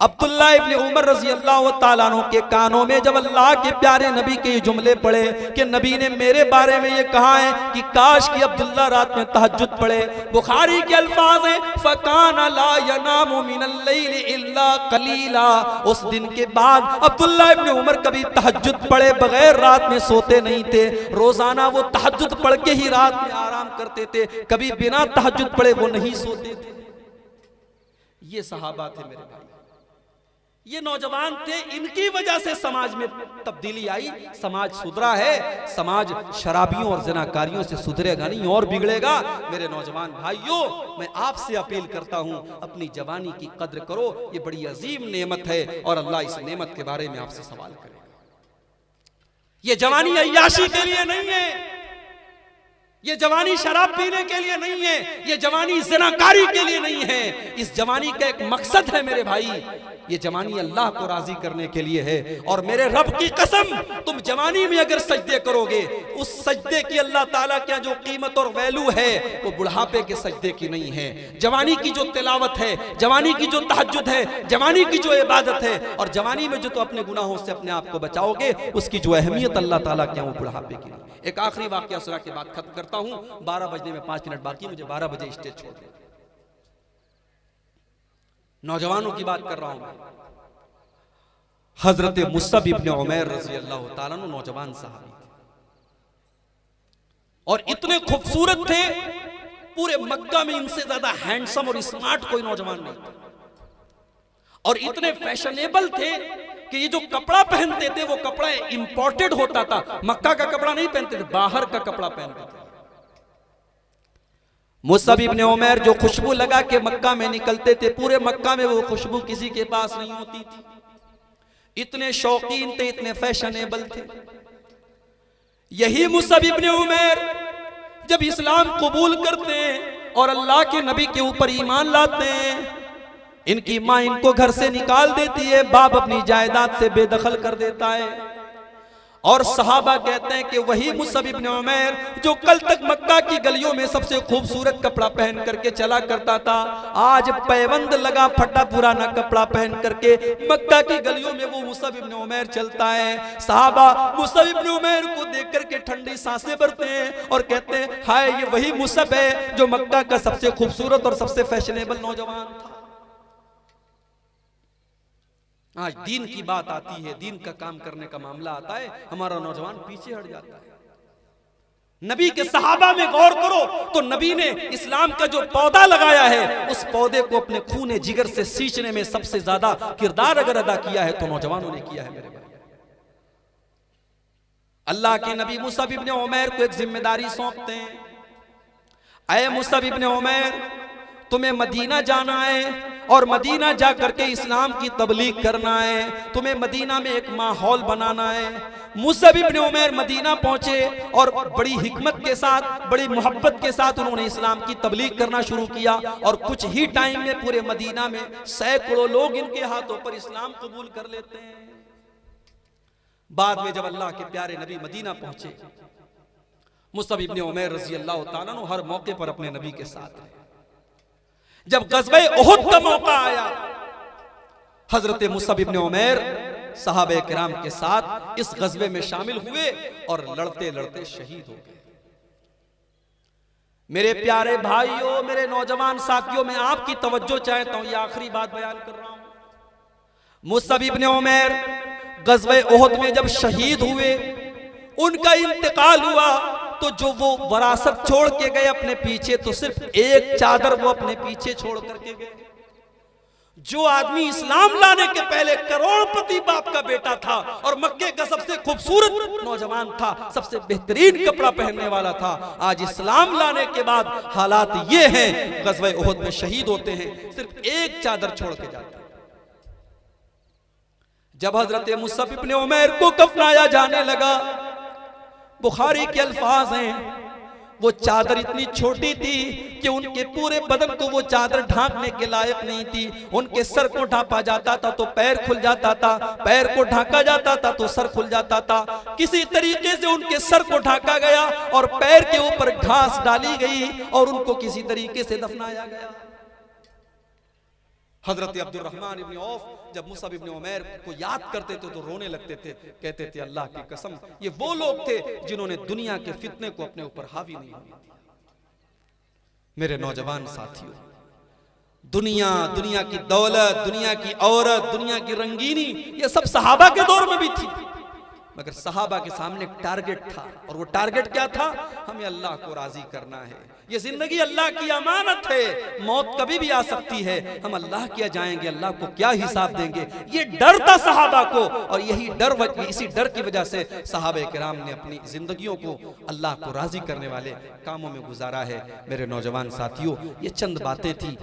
अब्दुल्ला इब्न उमर रजी अल्लाह तआला अन्हु के कानों में जब अल्लाह के प्यारे नबी के ये जुमले पढ़े कि नबी ने मेरे बारे में ये कहा है कि काश कि अब्दुल्ला रात में तहज्जुद पढ़े। बुखारी के अल्फाज हैं, फकाना ला यनामु मिनल लैल इल्ला कलीला, उस दिन के बाद अब्दुल्ला इब्न उमर कभी तहज्जुद पढ़े बगैर रात में सोते नहीं थे। रोजाना वो तहज्जुद पढ़ के ही रात में आराम करते थे, कभी बिना तहज्जुद पढ़े वो नहीं सोते थे। ये सहाबा थे मेरे भाई, ये नौजवान थे, इनकी वजह से समाज में तब्दीली आई, समाज सुधरा है। समाज शराबियों और ज़नाकारियों से सुधरेगा नहीं और बिगड़ेगा। मेरे नौजवान भाइयों, मैं आपसे अपील करता हूं, अपनी जवानी की कद्र करो, ये बड़ी अजीम नेमत है और अल्लाह इस नेमत के बारे में आपसे सवाल करेगा। ये जवानी अय्याशी के लिए नहीं है, ये जवानी शराब पीने के लिए नहीं है, ये जवानी ज़नाकारी के लिए नहीं है। इस जवानी का एक मकसद है मेरे भाई, ये जवानी अल्लाह को राजी करने के लिए है। और मेरे रब की कसम, तुम जवानी में अगर सजदे करोगे, उस सजदे की अल्लाह ताला क्या जो कीमत और वैल्यू है वो बुढ़ापे के सजदे की नहीं है। जवानी की जो तिलावत है, जवानी की जो तहज्जुद है, जवानी की जो इबादत है, और जवानी में जो तो अपने गुनाहों से अपने आप को बचाओगे, उसकी जो अहमियत अल्लाह ताला क्या वो बुढ़ापे की नहीं। एक आखिरी वाकया सुना के बाद खत्म करता हूं, 12 बजने में 5 मिनट बाकी, मुझे 12 बजे स्टेज छोड़ दे। नौजवानों की बात कर रहा हूं। हजरत मुसअब इब्न उमैर रज़ी अल्लाह तआला अन्हु नौजवान साहबी थे और इतने खूबसूरत थे, पूरे मक्का में इनसे ज्यादा हैंडसम और स्मार्ट कोई नौजवान नहीं था। और इतने फैशनेबल थे कि ये जो कपड़ा पहनते थे वो कपड़ा इंपोर्टेड होता था, मक्का का कपड़ा नहीं पहनते थे, बाहर का कपड़ा पहनते थे। मुसअब इब्न उमैर जो खुशबू लगा के मक्का में निकलते थे, पूरे मक्का में वो खुशबू किसी के पास नहीं होती थी। इतने शौकीन थे, इतने फैशनेबल थे। यही मुसअब इब्न उमैर जब इस्लाम कबूल करते हैं और अल्लाह के नबी के ऊपर ईमान लाते हैं, इनकी माँ इनको घर से निकाल देती है, बाप अपनी जायदाद से बेदखल कर देता है। और सहाबा कहते हैं कि वही मुसअब इब्न उमैर जो कल तक मक्का की गलियों में सबसे खूबसूरत कपड़ा पहन करके चला करता था, आज पैबंद लगा फटा पुराना कपड़ा पहन करके मक्का की गलियों में वो मुसअब इब्न उमैर चलता है। सहाबा मुसअब इब्न उमैर को देख करके ठंडी सांसें भरते हैं और कहते हैं, हाय ये वही मुसअब है जो मक्का का सबसे खूबसूरत और सबसे फैशनेबल नौजवान था। आज दीन की बात आती है, दीन का काम करने का मामला आता है, हमारा नौजवान पीछे हट जाता है। नबी के सहाबा में गौर करो तो नबी ने इस्लाम का जो पौधा लगाया है, उस पौधे को अपने खूने जिगर से सींचने में सबसे ज्यादा किरदार अगर अदा किया है तो नौजवानों ने किया है मेरे भाई। अल्लाह के नबी मुसअब इब्न उमैर को एक जिम्मेदारी सौंपते हैं, अय मुसअब इब्न उमैर तुम्हें मदीना जाना है और मदीना जा करके इस्लाम की तबलीग करना है, तुम्हें मदीना में एक माहौल बनाना है। मुसअब इब्न उमैर मदीना पहुंचे और बड़ी हिकमत के साथ, बड़ी मोहब्बत के साथ उन्होंने इस्लाम की तबलीग करना शुरू किया और कुछ ही टाइम में पूरे मदीना में सैकड़ों लोग इनके हाथों पर इस्लाम कबूल कर लेते हैं। बाद में जब अल्लाह के प्यारे नबी मदीना पहुंचे, मुसअब इब्न उमैर रज़ी अल्लाह तआला अन्हु हर मौके पर अपने नबी के साथ रहे। जब गज़वे उहुद का मौका आया, हजरत मुसअब इब्न उमैर सहाबे किराम के साथ इस गज़वे में शामिल हुए और लड़ते लड़ते शहीद हो गए। मेरे प्यारे भाइयों, मेरे नौजवान साथियों, मैं आपकी तवज्जो चाहता हूं, ये आखिरी बात बयान कर रहा हूं। मुसअब इब्न उमैर गज़वे उहुद में जब शहीद हुए, उनका इंतकाल हुआ, तो जो वो वरासत छोड़ के गए अपने पीछे, तो सिर्फ एक चादर वो अपने पीछे छोड़ करके गए। जो आदमी इस्लाम लाने के पहले करोड़पति बाप का बेटा था और मक्के का सबसे खूबसूरत नौजवान था, सबसे बेहतरीन कपड़ा पहनने वाला था, आज इस्लाम लाने के बाद हालात ये हैं, गज़वे उहुद में शहीद होते हैं, सिर्फ एक चादर छोड़ के जाते हैं। जब हजरत मुसअब इब्न उमैर को कफनाया जाने लगा, बुखारी के अल्फाज हैं, वो चादर इतनी छोटी थी कि उनके पूरे बदन को वो चादर ढांकने के लायक नहीं थी। उनके सर को ढांपा जाता था तो पैर खुल जाता था, पैर को ढांका जाता था तो सर खुल जाता था। किसी तरीके से उनके सर को ढांका गया और पैर के ऊपर घास डाली गई और उनको किसी तरीके से दफनाया गया। हजरत अब्दुर्रहमान इब्न औफ जब मुसअब इब्न उमैर को याद करते थे तो रोने लगते थे, कहते थे अल्लाह की कसम, ये वो लोग थे जिन्होंने दुनिया के फितने को अपने ऊपर हावी नहीं होने दिया। मेरे नौजवान साथियों, दुनिया की दौलत, दुनिया की औरत, दुनिया की रंगीनी, ये सब सहाबा के दौर में भी थी, मगर सहाबा के सामने एक टारगेट था, और वो टारगेट क्या था? हमें अल्लाह को राजी करना है। ये जिंदगी अल्लाह की अमानत है, मौत कभी भी आ सकती है, हम अल्लाह के जाएंगे, अल्लाह को क्या हिसाब देंगे, ये डर था सहाबा को। और यही डर, इसी डर की वजह से सहाबे किराम ने अपनी जिंदगियों को अल्लाह को राजी करने वाले कामों में गुजारा है। मेरे नौजवान साथियों, ये चंद बातें थी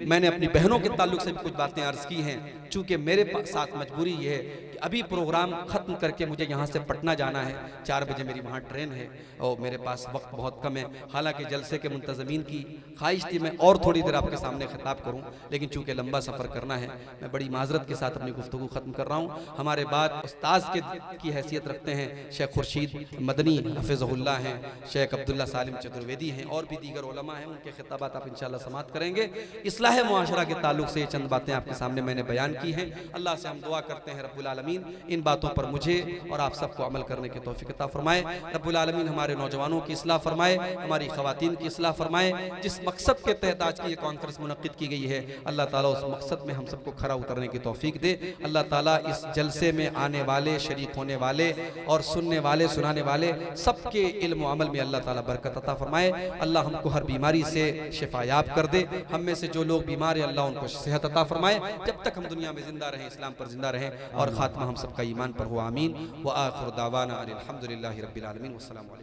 मैंने अपनी बहनों के ताल्लुक से भी कुछ बातें अर्ज की हैं। चूंकि मेरे साथ मजबूरी ये है कि अभी प्रोग्राम खत्म करके मुझे यहाँ से पटना जाना है, 4 बजे मेरी वहाँ ट्रेन है और मेरे पास वक्त बहुत कम है। हालांकि जलसे के मुंतज़मीन की ख्वाहिश थी मैं और थोड़ी देर आपके सामने खिताब करूँ, लेकिन चूंकि लंबा सफ़र करना है, मैं बड़ी माजरत के साथ अपनी गुफ्तगू ख़त्म कर रहा हूँ। हमारे बाद उस्ताद की हैसियत रखते हैं शेख खुर्शीद मदनी हफ़िज़हुल्लाह हैं, शेख अब्दुल्ला सालिम चतुर्वेदी हैं, और भी दीगर उलमा हैं, उनके खिताबात आप इंशाअल्लाह समाअत करेंगे। इस्लाह मुआशरा के ताल्लुक से ये चंद बातें आपके सामने मैंने बयान की हैं। अल्लाह से हम दुआ करते हैं रब्बुल आलमीन इन बातों पर मुझे और आप सबको अमल करने की तौफीक अता फरमाए। रब्बुल आलमीन हमारे नौजवानों की इस्लाह फरमाए, हमारी ख़वातीन की इस्लाह फरमाए। जिस मकसद के तहत आज की ये कॉन्फ्रेंस मुनक्किद की गई है, अल्लाह ताला उस मकसद में हम सबको खरा उतरने की तौफीक दे। अल्लाह ताला इस जलसे में आने वाले, शरीक होने वाले और सुनने वाले, सुनाने वाले सबके इल्म व अमल में अल्लाह ताला बरकत अता फरमाए। अल्लाह हमको हर बीमारी से शिफायाब कर दे। हम में से जो लोग बीमार हैं, अल्लाह उनको सेहत अता फरमाए। जब तक हम दुनिया में जिंदा रहें, इस्लाम पर जिंदा रहें और खात्मा हम सबका ईमान पर हो। आमीन। व आखिर दावाना अनिल हम्दुलिल्लाहि रब्बिल आलमीन। वस्सलामु अलैकुम।